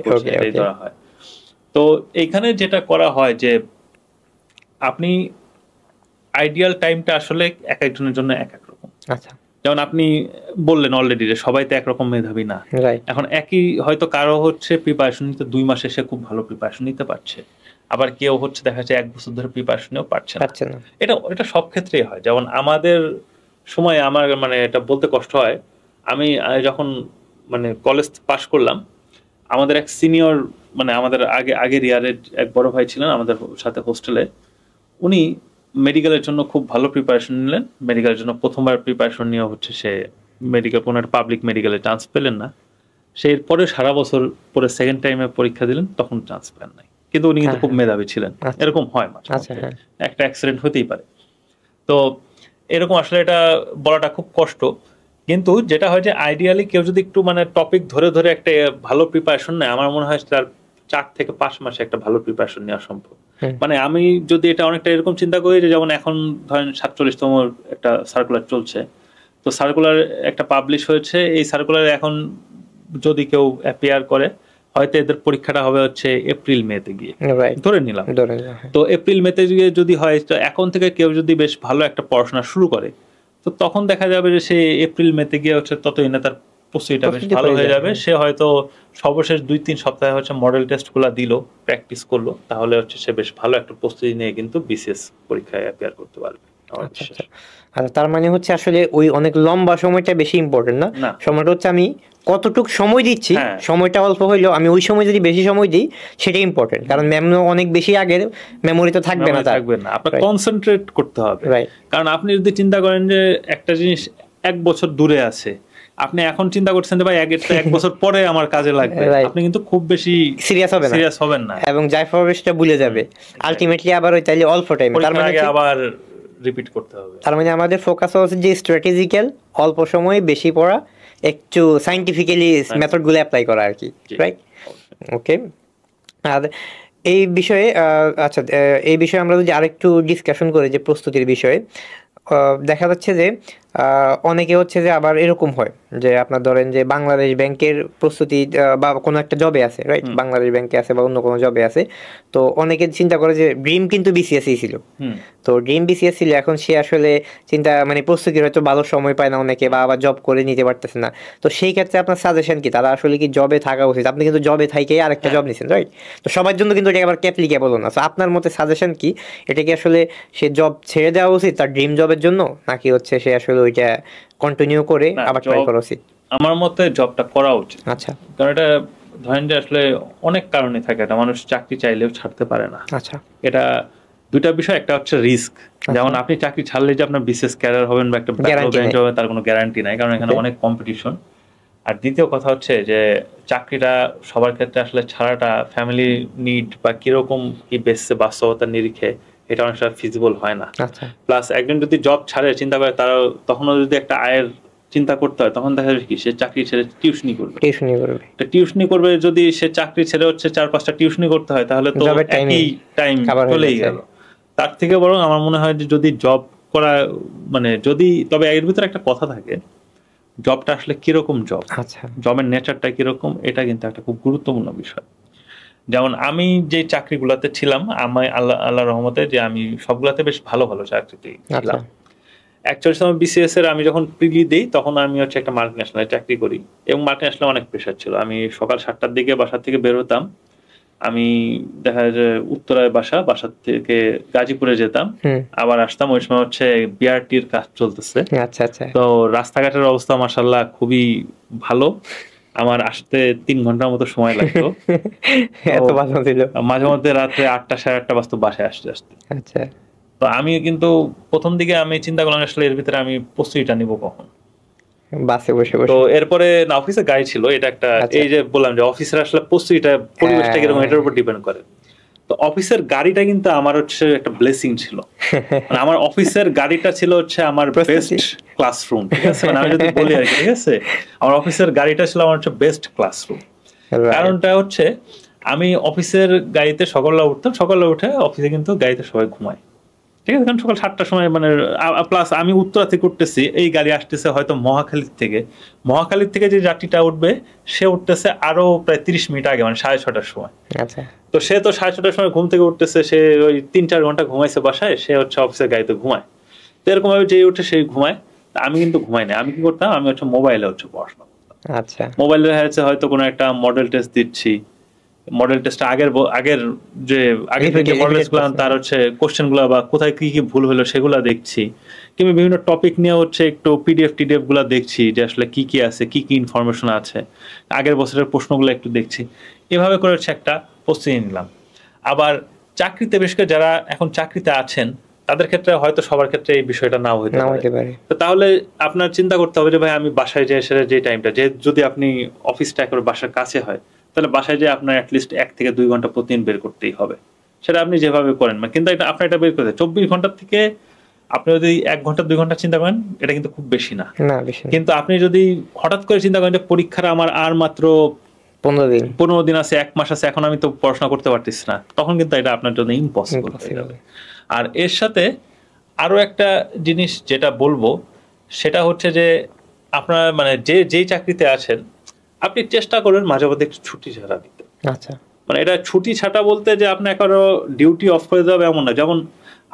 করছেন, এটাই ধরা হয়। তো এইখানে যেটা করা হয় যে আপনি আইডিয়াল টাইমটা আসলে এক একজনের জন্য এক এক রকম। আচ্ছা, যেমন আপনি বললেন অলরেডি যে সবাই তো একরকম মেধাবী না, এখন একই হয়তো কারো হচ্ছে প্রিপারেশন নিতে 2 মাসে সে খুব ভালো প্রিপারেশন নিতে পারছে, আবার কেউ হচ্ছে দেখা যাচ্ছে 1 বছর ধরে প্রিপারেশনও পারছে না। এটা সব ক্ষেত্রেই হয়। যেমন আমাদের সময় আমার মানে এটা বলতে কষ্ট হয়, আমি যখন মানে কলেজ পাশ করলাম, আমাদের এক সিনিয়র মানে আমাদের আগের ইয়ারের এক বড় ভাই ছিলেন আমাদের সাথে হোস্টেলে, উনি মেডিকেলের জন্য খুব ভালো প্রিপারেশন নিলেন। মেডিকেলের জন্য প্রথমবার প্রিপারেশন নিয়ে হচ্ছে সে মেডিকেল কোনো একটা পাবলিক মেডিকেলে চান্স পেলেন না, সে এরপরে সারা বছর পরে সেকেন্ড টাইমে পরীক্ষা দিলেন, তখন চান্স পেন নাই, কিন্তু উনি কিন্তু খুব মেধাবী ছিলেন। এরকম হয় মাঝে মাঝে, একটা অ্যাক্সিডেন্ট হতেই পারে। তো এরকম আসলে এটা বলাটা খুব কষ্ট, কিন্তু যেটা হয় যে আইডিয়ালি কেউ যদি একটু মানে টপিক ধরে ধরে একটা ভালো প্রিপারেশন নেয়, আমার মনে হয় তার 4 থেকে 5 মাসে একটা ভালো প্রিপারেশন নেওয়া সম্ভব। মানে আমি যদি এটা অনেকটা এরকম চিন্তা করি যে যেমন এখন ধরেন 47তম একটা সার্কুলার চলছে, তো সার্কুলার একটা পাবলিশ হয়েছে, এই সার্কুলার এখন যদি কেউ অ্যাপিয়ার করে হয়তো এদের পরীক্ষাটা হবে হচ্ছে এপ্রিল মেতে গিয়ে, ধরে নিলাম। তো এপ্রিল মেতে গিয়ে যদি হয়, তো এখন থেকে কেউ যদি বেশ ভালো একটা পড়াশোনা শুরু করে, তো তখন দেখা যাবে যে সে এপ্রিল মেতে গিয়ে হচ্ছে ততই না তার প্রস্তুতিটা বেশ ভালো হয়ে যাবে। সে হয়তো সর্বশেষ 2-3 সপ্তাহে হচ্ছে মডেল টেস্ট গুলা দিল, প্র্যাকটিস করলো, তাহলে হচ্ছে সে বেশ ভালো একটা প্রস্তুতি নিয়ে কিন্তু বিসিএস পরীক্ষায় অ্যাপিয়ার করতে পারবে। আচ্ছা, তার মানে হচ্ছে আসলে ওই অনেক লম্বা সময়টা বেশি ইম্পর্টেন্ট না, সময়টা হচ্ছে আমি কতটুক সময় দিচ্ছি, সময়টা অল্প হইলেও আমি ওই সময় যদি বেশি সময় দিই সেটা ইম্পর্টেন্ট, কারণ মেমো অনেক বেশি আগের মেমোরি তো থাকবে না, আপনার কনসেন্ট্রেট করতে হবে। কারণ আপনি যদি চিন্তা করেন যে একটা জিনিস 1 বছর দূরে আছে, আপনি এখন চিন্তা করছেন যে ভাই 1 বছর পরে আমার কাজে লাগবে, আপনি কিন্তু খুব বেশি সিরিয়াস হবেন না, এবং যাই ফরমেশটা ভুলে যাবে আলটিমেটলি, আবার ওই তাইলে অল্প টাইম, তার মানে আবার রিপিট করতে হবে। তার মানে আমাদের ফোকাস হচ্ছে যে স্ট্র্যাটেজিক্যাল, অল্প সময়ে বেশি পড়া, একটু সায়েন্টিফিক্যালি মেথডগুলো অ্যাপ্লাই করা আর কি, রাইট? ওকে। আর এই বিষয়ে আচ্ছা, এই বিষয়ে আমরা যদি আরেকটু ডিসকাশন করি যে প্রস্তুতির বিষয়ে, দেখা যাচ্ছে যে অনেকে হচ্ছে যে আবার এরকম হয় যে আপনার ধরেন যে বাংলাদেশ ব্যাংকের প্রস্তুতি বা কোনো একটা জবে আছে, রাইট? বাংলাদেশ ব্যাংকে আছে বা অন্য কোনো জবে আছে, তো অনেকে চিন্তা করে যে ড্রিম কিন্তু বিসিএসই ছিল, তো ড্রিম বিসিএস ছিল, এখন সে আসলে চিন্তা মানে প্রস্তুতির হয়তো ভালো সময় পায় না অনেকে, বা আবার জব করে নিতে পারতেছে না। তো সেই ক্ষেত্রে আপনার সাজেশন কি, তারা আসলে কি জবে থাকা উচিত? আপনি কিন্তু জবে থাকেই আরেকটা জব নিচ্ছেন, রাইট? তো সবার জন্য কিন্তু এটা আবার অ্যাপ্লিকেবল না। তো আপনার মতে সাজেশন কি, এটা কি আসলে সে জব ছেড়ে দেওয়া উচিত তার ড্রিম জবের জন্য, নাকি হচ্ছে সে আসলে ওইটা কন্টিনিউ করে আবার ট্রাই করা উচিত? আমার মতে জবটা করা উচিত। আচ্ছা, কারণ এটা ধরেন যে আসলে অনেক কারণে থাকে, এটা মানুষ চাকরি চাইলেও ছাড়তে পারে না। আচ্ছা, এটা দুইটা বিষয়, একটা হচ্ছে রিস্ক, যেমন আপনি চাকরি ছাড়লে যে আপনার বিশেষ ক্যারিয়ার হবেন বা একটা বেঞ্চ হবে তার কোনো গ্যারান্টি নাই, কারণ এখানে অনেক কম্পিটিশন। আর দ্বিতীয় কথা হচ্ছে যে চাকরিটা সবার ক্ষেত্রে আসলে ছাড়াটা ফ্যামিলি নিড বা কিরকম কি বেসে বাস্তবতার নিরিখে এটা অনেক সময় ফিজিবল হয় না। প্লাস একজন যদি জব ছাড়ে চিন্তা করে, তারা তখনও যদি একটা আয়ের চিন্তা করতে হয়, তখন দেখা যাবে কি সে চাকরি ছেড়ে টিউশনি করবে। যদি সে চাকরি ছেড়ে হচ্ছে 4-5টা টিউশনি করতে হয়, তাহলে তো একই টাইম চলেই গেল। তার থেকে বরং আমার মনে হয় যে যদি জব করা মানে যদি, তবে এর ভিতরে একটা কথা থাকে, জবটা আসলে কিরকম জব, জবের নেচারটা কিরকম, এটা কিন্তু একটা খুব গুরুত্বপূর্ণ বিষয়। যেমন আমি যে চাকরিগুলোতে ছিলাম, আমি আল্লাহ রহমতে যে আমি সবগুলাতে বেশ ভালো ভালো চাকরিতে ছিলাম। অ্যাকচুয়ালি সময় বিসিএস এর আমি যখন প্রিলি দিই, তখন আমি হচ্ছে একটা মাল্টিন্যাশনালে চাকরি করি, এবং মাল্টিন্যাশনালে অনেক প্রেশার ছিল। আমি সকাল 7টার দিকে বাসা থেকে বের হতাম, আমি দেখা যায় উত্তরায় বাসা থেকে গাজীপুরে যেতাম, আবার আসতাম। ওই সময় হচ্ছে বিআরটির কাজ চলতেছে, তো রাস্তাঘাটের অবস্থা মাশাআল্লাহ খুবই ভালো, আমার আসতে 3 ঘন্টার মতো সময় লাগতো। মাঝে মধ্যে রাত্রে 8টা 8:30 বাজতো বাসায় আসতে। তো আমি কিন্তু প্রথম দিকে আমি চিন্তা করলাম আসলে এর ভিতরে আমি প্রস্তুতিটা নিব কখন। বাসে বসে তো বসে। এরপরে না অফিসে গাড়ি ছিল, এটা একটা আচ্ছা। এই যে বললাম যে অফিসের আসলে প্রস্তুতিটা পরিবেশটা কিরকম হ্যাঁ। এটার উপর ডিপেন্ড করে। তো অফিসের গাড়িটা কিন্তু আমার হচ্ছে একটা ব্লেসিং ছিল। মানে আমার অফিসের গাড়িটা ছিল হচ্ছে আমার প্রস্তুতি। বেস্ট ক্লাসরুম, ঠিক আছে, মানে আমি যদি বলি আর কি, ঠিক আছে, আমার অফিসের গাড়িটা ছিল আমার হচ্ছে বেস্ট ক্লাসরুম। Right. কারণটা হচ্ছে আমি অফিসের গাড়িতে সকালবেলা উঠতাম, সকালবেলা উঠে অফিসে কিন্তু গাড়িতে সবাই ঘুমায়, ঠিক আছে, কারণ সকাল 7টার সময় মানে প্লাস আমি উত্তরা থেকে উঠতেছি, এই গাড়ি আসতেছে হয়তো মহাখালীর থেকে যে যাত্রীটা উঠবে সে উঠতেছে আরো প্রায় 30 মিনিট আগে, মানে 6:30টার সময়। আচ্ছা। তো সে তো 6:30টার সময় ঘুম থেকে উঠতেছে, সে ওই 3-4 ঘন্টা ঘুমাইছে বাসায়, সে হচ্ছে অফিসের গাড়িতে ঘুমায়। তো এরকম ভাবে যে উঠে সেই ঘুমায়, আমি কিন্তু ঘুমাই না। আমি কি করতাম, আমি হচ্ছে মোবাইলে হচ্ছে পড়াশোনা করতাম। আচ্ছা। মোবাইলে হচ্ছে হয়তো কোনো একটা মডেল টেস্ট দিচ্ছি, মডেল টেস্টটা আগের যে আগে থেকে মডেল টেস্ট গুলো তার হচ্ছে কোশ্চেন গুলা বা কোথায় কি কি ভুল হলো সেগুলো দেখছি, কিংবা বিভিন্ন টপিক নিয়ে হচ্ছে একটু টিডিএফ গুলা দেখছি যে আসলে কি কি আছে, কি কি ইনফরমেশন আছে, আগের বছরের প্রশ্নগুলো একটু দেখছি। এভাবে করে হচ্ছে একটা প্রস্তুতি নিলাম। আবার চাকরিতে, বিশেষ করে যারা এখন চাকরিতে আছেন তাদের ক্ষেত্রে হয়তো সবার ক্ষেত্রে এই বিষয়টা নাও হতে পারে। তো তাহলে আপনার চিন্তা করতে হবে যে ভাই আমি বাসায় যে এসে যে টাইমটা, যে যদি আপনি অফিসটা একেবারে বাসার কাছে হয় তাহলে বাসায় যে আপনার অ্যাটলিস্ট 1 থেকে 2 ঘন্টা প্রতিদিন বের করতেই হবে। সেটা আপনি যেভাবে করেন, কিন্তু এটা আপনার এটা বের করতে 24 ঘন্টার থেকে আপনি যদি 1 ঘন্টা 2 ঘন্টা চিন্তা করেন এটা কিন্তু খুব বেশি না। কিন্তু আপনি যদি হঠাৎ করে চিন্তা করেন যে পরীক্ষার আমার আর মাত্র 15 দিন আছে, 1 মাস আছে, এখন আমি তো পড়াশোনা করতে পারতেছি না, তখন কিন্তু এটা আপনার জন্য ইম্পসিবল হয়ে যাবে। আর এর সাথে আরো একটা জিনিস যেটা বলবো সেটা হচ্ছে যে আপনার মানে যেই চাকরিতে আছেন আপনি চেষ্টা করবেন মাঝে মধ্যে একটু ছুটি ছাড়া দিতে। আচ্ছা। মানে এটা ছুটি ছাটা বলতে যে আপনি একারো ডিউটি অফ করে দেবে এমন না। যেমন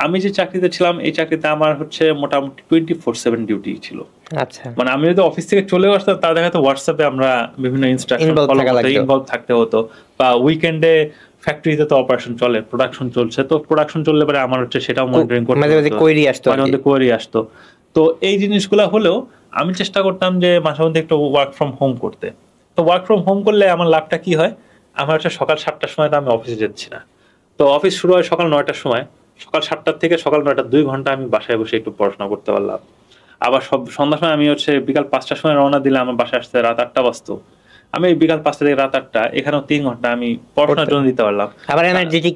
আমি যে চাকরিতে ছিলাম এই চাকরিতে আমার হচ্ছে মোটামুটি 24/7 ডিউটি ছিল। আচ্ছা। মানে আমি যদি অফিস থেকে চলে আসতাম তা দেখা যেত হোয়াটসঅ্যাপে আমরা বিভিন্ন ইনস্ট্রাকশন ফলো করতে ইনভলভ থাকতে হতো, বা উইকেন্ডে ফ্যাক্টরিতে তো অপারেশন চলে, প্রোডাকশন চলছে, তো প্রোডাকশন চললে পরে আমার হচ্ছে সেটাও মনিটরিং করতে হতো, মাঝে মধ্যে কোয়েরি আসতো। তো এই জিনিসগুলো হলেও আমি চেষ্টা করতাম যে মাঝে মধ্যে একটু ওয়ার্ক ফ্রম হোম করতে। তো ওয়ার্ক ফ্রম হোম করলে আমার লাভটা কি হয়, আমার হচ্ছে সকাল 7টার সময় তো আমি অফিসে যাচ্ছি না, তো অফিস শুরু হয় সকাল 9টার সময়, সকাল 7টা থেকে সকাল 9টা 2 ঘন্টা আমি বাসায় বসে একটু পড়াশোনা করতে পারলাম। আবার সন্ধ্যার সময় আমি হচ্ছে বিকাল 5টার সময় রওনা দিলে আমার বাসায় আসতে রাত 8টা বাজতো। আমি বিকাল 5টা থেকে রাত 8টা এখানেও 3 ঘন্টা আমি পড়াশোনার জন্য দিতে পারলাম, আবার এনার্জেটিক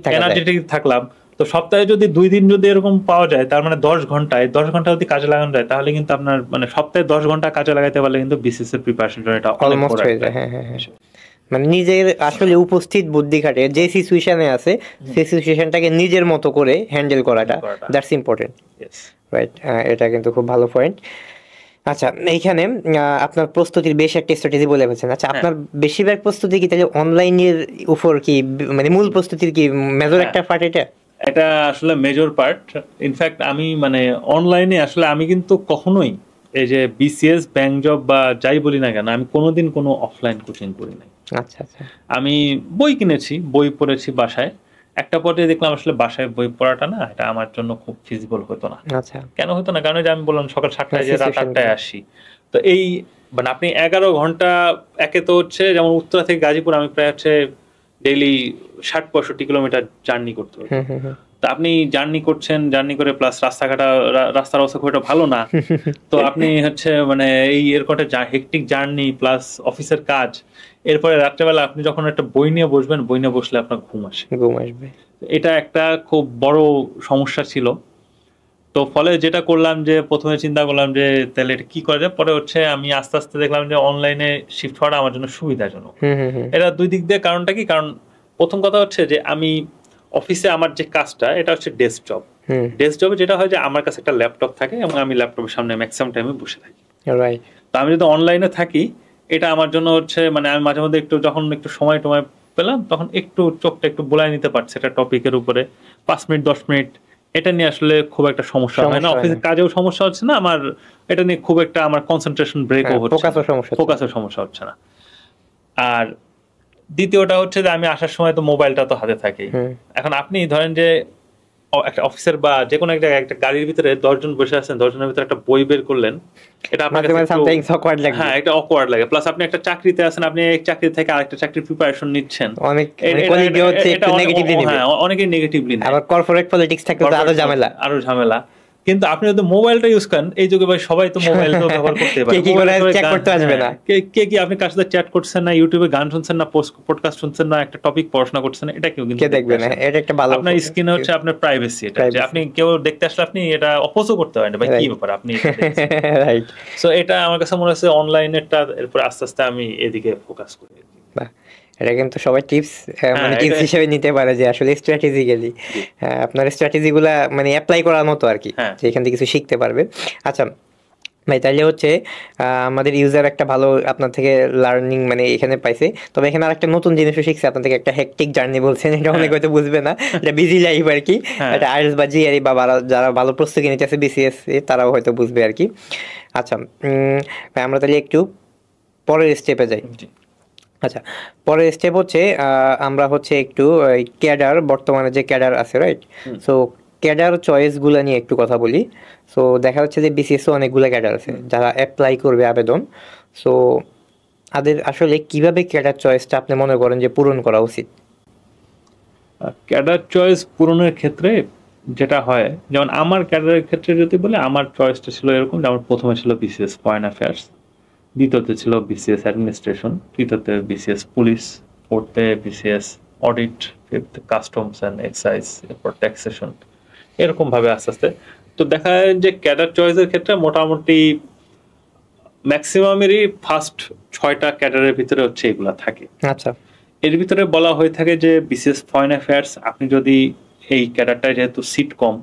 থাকলাম। তো সপ্তাহে যদি 2 দিন যদি এরকম পাওয়া যায়, তার মানে 10 ঘন্টা যদি কাজে লাগানো যায়, তাহলে কিন্তু আপনার মানে সপ্তাহে 10 ঘন্টা কাজে লাগাইতে পারলে কিন্তু বিসিএস এর প্রিপারেশন জন্য এটা অলমোস্ট হয়ে যায়। হ্যাঁ, মানে নিজের আসলে উপস্থিত বুদ্ধি খাটে যে সিচুয়েশনে আছে সেই সিচুয়েশনটাকে নিজের মতো করে হ্যান্ডেল করাটা, দ্যাটস ইম্পর্টেন্ট, রাইট? এটা কিন্তু খুব ভালো পয়েন্ট। আচ্ছা, এইখানে আপনার প্রস্তুতির বেশ একটা স্ট্র্যাটেজি বলে বলছেন। আচ্ছা, আপনার বেশিরভাগ প্রস্তুতি কি তাহলে অনলাইনের উপর, কি মানে মূল প্রস্তুতির কি মেজর একটা পার্ট? এটা আসলে মেজর পার্ট। ইনফ্যাক্ট আমি মানে অনলাইনে আসলে আমি কিন্তু কখনোই এই যে বিসিএস, ব্যাংক জব বা যাই বলি না কেন, আমি কোনোদিন কোনো অফলাইন কোচিং করি নাই। আচ্ছা আচ্ছা। আমি বই কিনেছি, বই পড়েছি বাসায়। একটা পর্যায়ে দেখলাম আসলে বাসায় বই পড়াটা না, এটা আমার জন্য খুব ফিজিবল হতো না। আচ্ছা। কেন হতো না? কারণ যে আমি বললাম সকাল 7টায় যে রাত 8টায় আসি, তো এই মানে আপনি 11 ঘন্টা একে তো হচ্ছে, যেমন উত্তরা থেকে গাজীপুর আমি প্রায় হচ্ছে ডেইলি 60-65 কিলোমিটার জার্নি করতে হতো। তো আপনি জার্নি করছেন, জার্নি করে প্লাস রাস্তার অবস্থা খুব একটা ভালো না, তো আপনি হচ্ছে মানে এই এরকম হেকটিক জার্নি প্লাস অফিসের কাজ, এরপরে রাত্রেবেলা আপনি যখন একটা বই নিয়ে বসবেন, বই নিয়ে বসলে আপনার ঘুম আসবে। এটা একটা খুব বড় সমস্যা ছিল। তো ফলে যেটা করলাম যে প্রথমে চিন্তা করলাম যে তাহলে এটা কি করা যায়। পরে হচ্ছে আমি আস্তে আস্তে দেখলাম যে অনলাইনে শিফট হওয়াটা আমার জন্য সুবিধাজনক। এটা দুই দিক দিয়ে। কারণটা কি? কারণ প্রথম কথা হচ্ছে যে আমি অফিসে আমার যে কাজটা এটা হচ্ছে ডেস্ক জবে যেটা হয় যে আমার কাছে একটা ল্যাপটপ থাকে এবং আমি ল্যাপটপের সামনে ম্যাক্সিমাম টাইমে বসে থাকি। তো আমি যদি অনলাইনে থাকি, এটা আমার জন্য হচ্ছে মানে আমি মাঝে মধ্যে একটু যখন একটু সময় পেলাম তখন একটু চোখটা একটু বোলাই নিতে পারছে একটা টপিকের উপরে 5 মিনিট 10 মিনিট। এটা নিয়ে আসলে খুব একটা সমস্যা হয় না। অফিসের কাজেও সমস্যা হচ্ছে না আমার, এটা নিয়ে খুব একটা আমার কনসেন্ট্রেশন ব্রেকও হচ্ছে, ফোকাসের সমস্যা হচ্ছে না। আর দ্বিতীয়টা হচ্ছে যে আমি আসার সময় তো মোবাইলটা তো হাতে থাকে। এখন আপনি ধরেন যে একটা অফিসার বা যে কোনো একটা একটা গাড়ির ভিতরে 10 জন বসে আছেন, 10 জনের ভিতরে একটা বই বের করলেন, এটা আপনার কাছে সামটাইমস অকওয়ার্ড লাগে। হ্যাঁ, এটা অকওয়ার্ড লাগে। প্লাস আপনি একটা চাকরিতে আছেন, আপনি এক চাকরি থেকে আরেকটা চাকরির প্রিপারেশন নিচ্ছেন, অনেক কলিগ হচ্ছে একটু নেগেটিভলি নেবে, হ্যাঁ অনেকেই নেগেটিভলি নেয়। আবার কর্পোরেট পলিটিক্স থাকলে তো আরো ঝামেলা। কিন্তু আপনি যদি মোবাইলটা ইউজ করেন, এই যুগে ভাই সবাই তো মোবাইল তো ব্যবহার করতে পারে, চেক করতে আসবে না, কে কি আপনি কার সাথে চ্যাট করছেন না, ইউটিউবে গান শুনছেন না, পডকাস্ট শুনছেন না, একটা টপিক পড়াশোনা করছেন, এটা কেউ কিন্তু দেখবে না। এটা একটা ভালো, আপনার স্ক্রিনে হচ্ছে আপনার প্রাইভেসি, এটা যে আপনি কেউ দেখতে আসলে আপনি এটা অপোজও করতে পারেন, ভাই কি ব্যাপার আপনি রাইট। সো এটা আমার কাছে মনে হচ্ছে অনলাইনেরটা, এরপর আস্তে আস্তে আমি এদিকে ফোকাস করি। এটা কিন্তু সবাই টিপস মানে টিপস হিসেবে নিতে পারে যে আসলে স্ট্র্যাটেজিক্যালি আপনার স্ট্র্যাটেজিগুলা মানে অ্যাপ্লাই করার মতো আর কি, যে এখান থেকে কিছু শিখতে পারবে। আচ্ছা ভাই, তাহলে হচ্ছে আমাদের ইউজার একটা ভালো আপনার থেকে লার্নিং মানে এখানে পাইছে, তবে এখানে আরেকটা নতুন জিনিসও শিখছে আপনার থেকে, একটা হেকটিক জার্নি বলছেন, এটা অনেক হয়তো বুঝবে না, এটা বিজি লাইফ আর কি, এটা আইএলটিএস বা জিআরই বা যারা ভালো প্রস্তুতি নিতেছে বিসিএস তারাও হয়তো বুঝবে আর কি। আচ্ছা ভাই, আমরা তাহলে একটু পরের স্টেপে যাই। আচ্ছা, পরের স্টেপ হচ্ছে আমরা হচ্ছে একটু ক্যাডার, বর্তমানে যে ক্যাডার আছে রাইট, সো ক্যাডার চয়েসগুলো নিয়ে একটু কথা বলি। সো দেখা যাচ্ছে যে বিসিএস অনেকগুলো ক্যাডার আছে যারা অ্যাপ্লাই করবে আবেদন, সো তাদের আসলে কিভাবে ক্যাডার চয়েসটা আপনি মনে করেন যে পূরণ করা উচিত? ক্যাডার চয়েস পূরণের ক্ষেত্রে যেটা হয়, যেমন আমার ক্যাডারের ক্ষেত্রে যদি বলে, আমার চয়েসটা ছিল এরকম যে আমার প্রথমে ছিল বিসিএস ফরেন অ্যাফেয়ার্স, দ্বিতীয়তে ছিল বিসিএস অ্যাডমিনিস্ট্রেশন, তৃতীয়তে বিসিএস পুলিশ, ফোর্থে BCS audit, fifth customs and excise, এরপর ট্যাক্সেশন, এরকম ভাবে আস্তে আস্তে। তো দেখা যায় যে ক্যাডার চয়েসের ক্ষেত্রে মোটামুটি ম্যাক্সিমামেরই ফার্স্ট 6টা ক্যাডারের ভিতরে হচ্ছে এগুলা থাকে। আচ্ছা, এর ভিতরে বলা হয়ে থাকে যে বিসিএস ফরেন অ্যাফেয়ার্স, আপনি যদি এই ক্যাডারটায় যেহেতু সিট কম,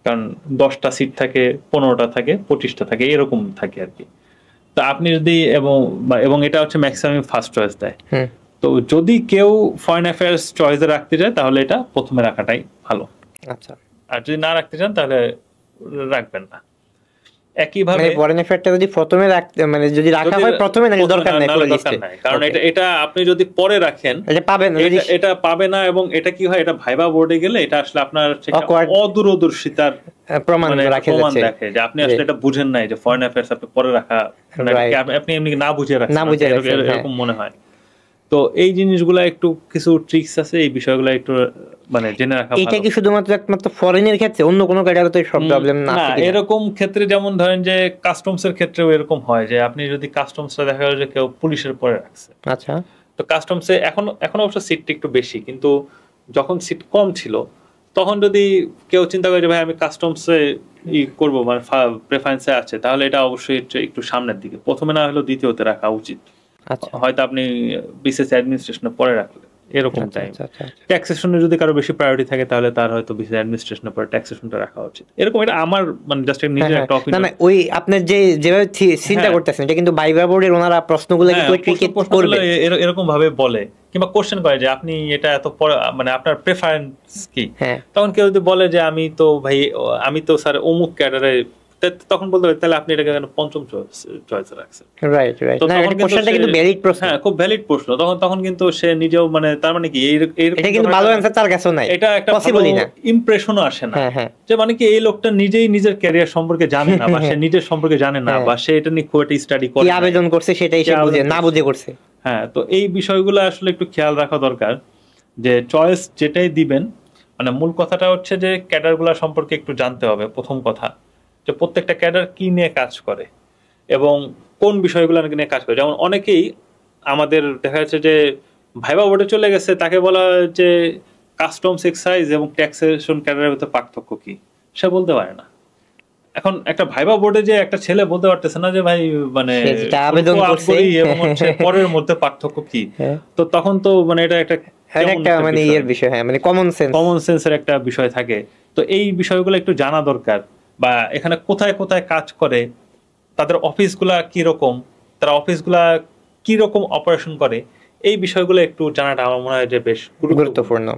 কারণ 10টা সিট থাকে, 15টা থাকে, 25টা থাকে, এরকম থাকে আর কি, তো আপনি যদি এবং এটা হচ্ছে ম্যাক্সিমাম ফার্স্ট চয়েস দেয়, তো যদি কেউ ফরেন অ্যাফেয়ার্স চয়েসে রাখতে চায় তাহলে এটা প্রথমে রাখাটাই ভালো। আচ্ছা, আর যদি না রাখতে চান তাহলে রাখবেন না। একইভাবে ফরেন অ্যাফেয়ারটা যদি প্রথমে রাখতে মানে যদি রাখা হয় প্রথমে, না দরকার নাই পুরো লিস্টে, কারণ এটা আপনি যদি পরে রাখেন এটা পাবেন না, এটা পাবে না। এবং এটা কি হয়, এটা ভাইবা বোর্ডে গেলে এটা আসলে আপনার অদূরদর্শিতার প্রমাণ দেখে যে আপনি আসলে এটা বুঝেন নাই যে ফরেন অ্যাফেয়ার্স আপনি পরে রাখা, আপনি এমনি না বুঝে রাখছেন, এরকম মনে হয়। তো এই জিনিসগুলা একটু কিছু ট্রিক্স আছে, এই বিষয়গুলো একটু মানে জেনে রাখা ভালো। এটা কি শুধুমাত্র একমাত্র ফরেনের ক্ষেত্রে, অন্য কোনো ক্যাটাগরিতে সব প্রবলেম না? এরকম ক্ষেত্রে যেমন ধরেন যে কাস্টমস এর ক্ষেত্রেও এরকম হয় যে আপনি যদি কাস্টমসটা দেখা গেল যে কেউ পুলিশের পরে রাখছে, আচ্ছা, তো কাস্টমসে এখন অবশ্য সিটটা একটু বেশি, কিন্তু যখন সিট কম ছিল তখন যদি কেউ চিন্তা করে যে ভাই আমি কাস্টমসে করবো, মানে প্রেফারেন্সে আছে, তাহলে এটা অবশ্যই একটু সামনের দিকে, প্রথমে না হলেও দ্বিতীয়তে রাখা উচিত। হয়তো আপনি বিসিএস অ্যাডমিনিস্ট্রেশনের পরে রাখলেন, এরকম টাইম। ট্যাক্সেশনে যদি কারো বেশি প্রায়োরিটি থাকে তাহলে তার হয়তো বিসিএস অ্যাডমিনিস্ট্রেশনের পরে ট্যাক্সেশনটা রাখা উচিত। এরকম, এটা আমার মানে জাস্ট নিজের একটা অপিনিয়ন। না ওই আপনি যেভাবে চিন্তা করতেছেন এটা কিন্তু ভাইবা বোর্ডের ওনারা প্রশ্নগুলো কিন্তু ট্রিকেট করবে, এরকম ভাবে বলে কিংবা কোশ্চেন করে যে আপনি এটা এত মানে আপনার প্রেফারেন্স কি। তখন কেউ যদি বলে যে আমি তো স্যার অমুক ক্যাডারে, তখন বলতে হবে তাহলে আপনি এটাকে কেন পঞ্চম চয়েসে রাখছেন। রাইট রাইট, না এটা কোশ্চেনটা কিন্তু ভ্যালিড প্রশ্ন, হ্যাঁ খুব ভ্যালিড প্রশ্ন। তখন কিন্তু সে নিজেও মানে তার মানে কি এটা কিন্তু ভালো অ্যানসার তার কাছেও নাই, এটা একটা পসিবলই না, ইমপ্রেশনও আসে না যে মানে কি এই লোকটা নিজেই নিজের ক্যারিয়ার সম্পর্কে জানে না, বা সে নিজের সম্পর্কে জানে না, বা সে এটা নিয়ে খুব একটা স্টাডি করে, কি আবেদন করছে সেটাই সে বুঝে না বুঝে করছে। হ্যাঁ, তো এই বিষয়গুলো আসলে একটু খেয়াল রাখা দরকার যে চয়েস যেটাই দিবেন, মানে মূল কথাটা হচ্ছে যে ক্যাডারগুলো সম্পর্কে একটু জানতে হবে। প্রথম কথা যে প্রত্যেকটা ক্যাডার কি নিয়ে কাজ করে এবং কোন বিষয়গুলো নিয়ে কাজ করে। যেমন অনেকেই আমাদের দেখা যাচ্ছে যে ভাইবা বোর্ডে চলে গেছে, তাকে বলা যে কাস্টমস এক্সাইজ এবং ট্যাক্সেশন ক্যাডারের ভিতরে পার্থক্য কি, সে বলতে পারে না। এখন একটা ভাইবা বোর্ডে যে একটা ছেলে বলতে পারতেছে না যে ভাই মানে আবেদন করছে এবং হচ্ছে পরের মধ্যে পার্থক্য কি, তো তখন তো মানে এটা একটা মানে এর বিষয়, হ্যাঁ মানে কমন সেন্সের একটা বিষয় থাকে। তো এই বিষয়গুলো একটু জানা দরকার, বা এখানে কোথায় কোথায় কাজ করে, তাদের অফিসগুলা কিরকম, তারা অফিসগুলা কিরকম অপারেশন করে, এই বিষয়গুলো একটু জানাটা আমার মনে হয় যে বেশ গুরুত্বপূর্ণ।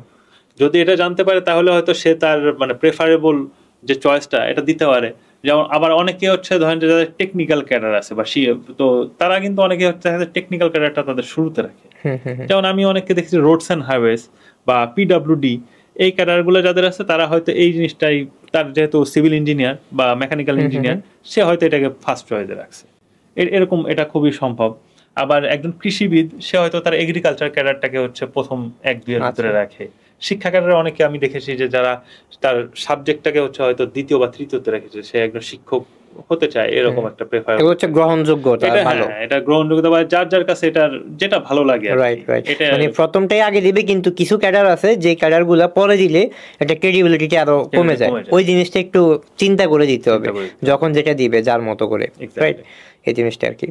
যদি এটা জানতে পারে তাহলে হয়তো সে তার মানে প্রেফারেবল যে চয়েসটা এটা দিতে পারে। যেমন আবার অনেকে হচ্ছে ধরেন যে যাদের টেকনিক্যাল ক্যাডার আছে বা তো তারা কিন্তু অনেকে হচ্ছে টেকনিক্যাল ক্যাডারটা তাদের শুরুতে রাখে। যেমন আমি অনেককে দেখছি রোডস অ্যান্ড হাইওয়েজ বা পিডব্লিউডি, এই ক্যাডারগুলো যাদের আছে তারা হয়তো এই জিনিসটাই, তার যেহেতু সিভিল ইঞ্জিনিয়ার বা মেকানিক্যাল ইঞ্জিনিয়ার, সে হয়তো এটাকে ফার্স্ট চয়েসে রাখছে। এরকম এটা খুবই সম্ভব। আবার একজন কৃষিবিদ, সে হয়তো তার এগ্রিকালচার ক্যাডারটাকে হচ্ছে প্রথম 1-2 এর ভিতরে রাখে। শিক্ষা ক্যাডারে অনেকে আমি দেখেছি যে যারা তার সাবজেক্টটাকে হচ্ছে হয়তো 2য় বা 3য়তে রেখেছে, সে একজন শিক্ষক হতে চায়, এরকম একটা প্রেফার। এটা হচ্ছে গ্রহণযোগ্যতা ভালো, এটা গ্রহণযোগ্যতা বা যার যার কাছে এটার যেটা ভালো লাগে। রাইট রাইট, মানে প্রথমটাই আগে দিবে, কিন্তু কিছু ক্যাডার আছে যে ক্যাডারগুলো পরে দিলে এটা ক্রেডিবিলিটি আরো কমে যায়। ওই জিনিসটা একটু চিন্তা করে দিতে হবে যখন যেটা দিবে, যার মতো করে, রাইট? এই জিনিসটা আর কি।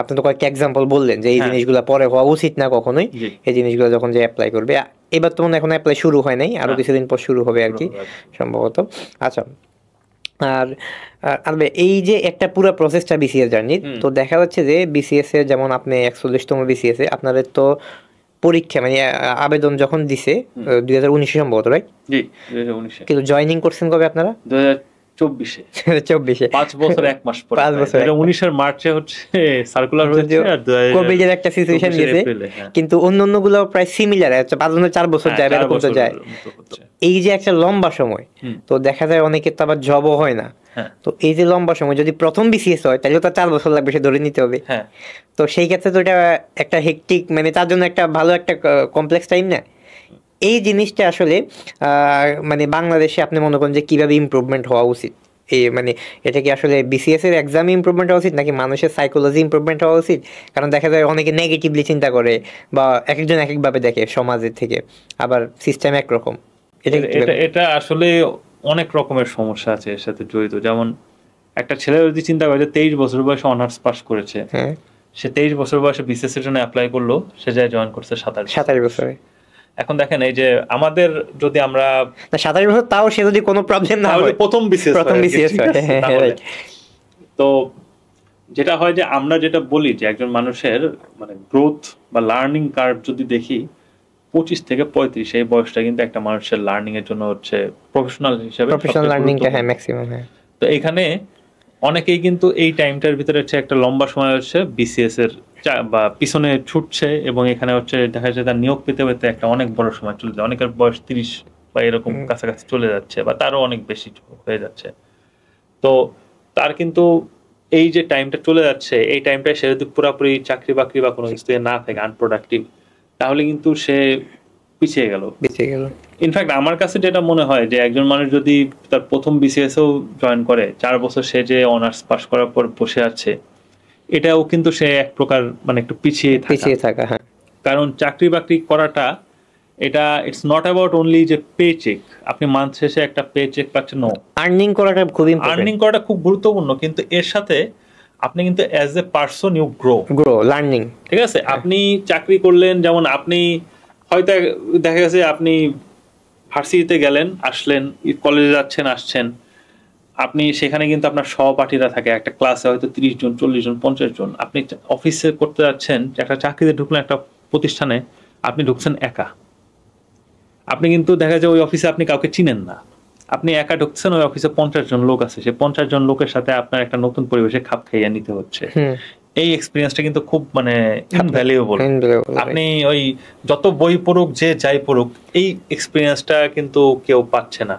আপনি তো কয়েকটা এক্সাম্পল বললেন যে এই জিনিসগুলো পরে হওয়া উচিত না কখনোই। এই জিনিসগুলো যখন যে অ্যাপ্লাই করবে, এবার তো মনে এখন অ্যাপ্লাই শুরু হয় নাই, আরো কিছুদিন পর শুরু হবে আর কি সম্ভবত। আচ্ছা, আর এই যে একটা পুরো প্রসেসটা বিসিএস জার্নি, তো দেখা যাচ্ছে যে বিসিএস এর যেমন আপনি 41তম বিসিএস এ আপনাদের তো পরীক্ষা মানে আবেদন যখন দিছে 2019 সম্ভবত, রাইট? জি 2019। কিন্তু জয়েনিং করছেন কবে আপনারা? 2024 5 বছর 1 মাস পরে। 5 বছর 2019 মার্চে হচ্ছে সার্কুলার হয়েছে, আর কোভিড এর একটা সিচুয়েশন গেছে, কিন্তু অন্যান্য গুলো প্রায় সিমিলার, 5 বছর 4 বছর যায়, এরকম তো যায়। এই যে একটা লম্বা সময়, তো দেখা যায় অনেকের তো আবার জবও হয় না। তো এই যে লম্বা সময়, যদি প্রথম বিসিএস হয় তাহলে তো 4 বছর লাগবে, সে ধরে নিতে হবে। তো সেই ক্ষেত্রে তো এটা একটা হেক্টিক, মানে তার জন্য একটা ভালো একটা কমপ্লেক্স টাইম না? এই জিনিসটা আসলে মানে বাংলাদেশে আপনি মনে করেন যে কিভাবে ইমপ্রুভমেন্ট হওয়া উচিত? এই মানে এটা কি আসলে বিসিএস এর এক্সাম ইমপ্রুভমেন্ট হওয়া উচিত, নাকি মানুষের সাইকোলজি ইমপ্রুভমেন্ট হওয়া উচিত? কারণ দেখা যায় অনেকে নেগেটিভলি চিন্তা করে, বা একজন এক একভাবে দেখে সমাজের থেকে, আবার সিস্টেম একরকম। এটা আসলে অনেক রকমের সমস্যা আছে এর সাথে জড়িত। যেমন একটা ছেলে যদি চিন্তা করে যে 23 বছর বয়সে অনার্স পাস করেছে, সে 23 বছর বয়সে বিসিএস এর জন্য অ্যাপ্লাই করলো, সে যায় জয়েন করছে 27 বছরে। এখন দেখেন, এই যে আমাদের যদি আমরা 27 বছর, তাও সে যদি কোনো প্রবলেম না হয়, প্রথম বিসিএস তো যেটা হয় যে আমরা যেটা বলি যে একজন মানুষের মানে গ্রোথ বা লার্নিং কার্ভ যদি দেখি, 25 থেকে 35 এই বয়সটা কিন্তু একটা মানুষের লার্নিং এর জন্য হচ্ছে প্রফেশনাল হিসেবে লার্নিংটা ম্যাক্সিমাম। তো এখানে অনেকেই কিন্তু এই টাইমটার ভিতরে হচ্ছে একটা লম্বা সময় হচ্ছে বিসিএস এর বা পিছনে ছুটছে, এবং এখানে হচ্ছে দেখা যাচ্ছে তার নিয়োগ পেতে পেতে একটা অনেক বড় সময় চলে যায়। অনেকের বয়স 30 বা এরকম কাছাকাছি চলে যাচ্ছে, বা তারও অনেক বেশি হয়ে যাচ্ছে। তো তার কিন্তু এই যে টাইমটা চলে যাচ্ছে, এই টাইমটা সে যদি পুরোপুরি চাকরি বাকরি বা কোনো কিছু না থাকে, আনপ্রোডাক্টিভ, তাহলে কিন্তু সে পিছিয়ে গেল। ইনফ্যাক্ট আমার কাছে যেটা মনে হয় যে একজন মানুষ যদি তার প্রথম বিসিএসও জয়েন করে, 4 বছর সে যে অনার্স পাস করার পর বসে আছে, এটাও কিন্তু সে এক প্রকার মানে একটু পিছিয়ে থাকা। হ্যাঁ, কারণ চাকরি বাকরি করাটা, এটা ইটস নট অ্যাবাউট অনলি যে পে চেক, আপনি মান্থ শেষে একটা পে চেক পাচ্ছেন। নো, আর্নিং করাটা খুব গুরুত্বপূর্ণ, কিন্তু এর সাথে আপনি কিন্তু as a person you grow learning. ঠিক আছে, আপনি চাকরি করলেন, যেমন আপনি হয়তো দেখা গেছে আপনি ভার্সিটিতে গেলেন, আসলেন, কলেজে যাচ্ছেন, আসছেন, আপনি সেখানে কিন্তু আপনার সহপাঠীরা থাকে, একটা ক্লাসে হয়তো 30 জন, 40 জন, 50 জন। আপনি অফিসে করতে যাচ্ছেন, একটা চাকরিতে ঢুকলেন, একটা প্রতিষ্ঠানে আপনি ঢুকছেন একা, আপনি কিন্তু দেখা যায় ওই অফিসে আপনি কাউকে চিনেন না, আপনি একা ঢুকছেন, ওই অফিসে 50 জন লোক আছে, সে 50 জন লোকের সাথে আপনার একটা নতুন পরিবেশে খাপ খাইয়ে নিতে হচ্ছে। এই এক্সপিরিয়েন্সটা কিন্তু খুব মানে ইনভ্যালুয়েবল। আপনি ওই যত বই পড়ুক, যে যাই পড়ুক, এই এক্সপিরিয়েন্সটা কিন্তু কেউ পাচ্ছে না।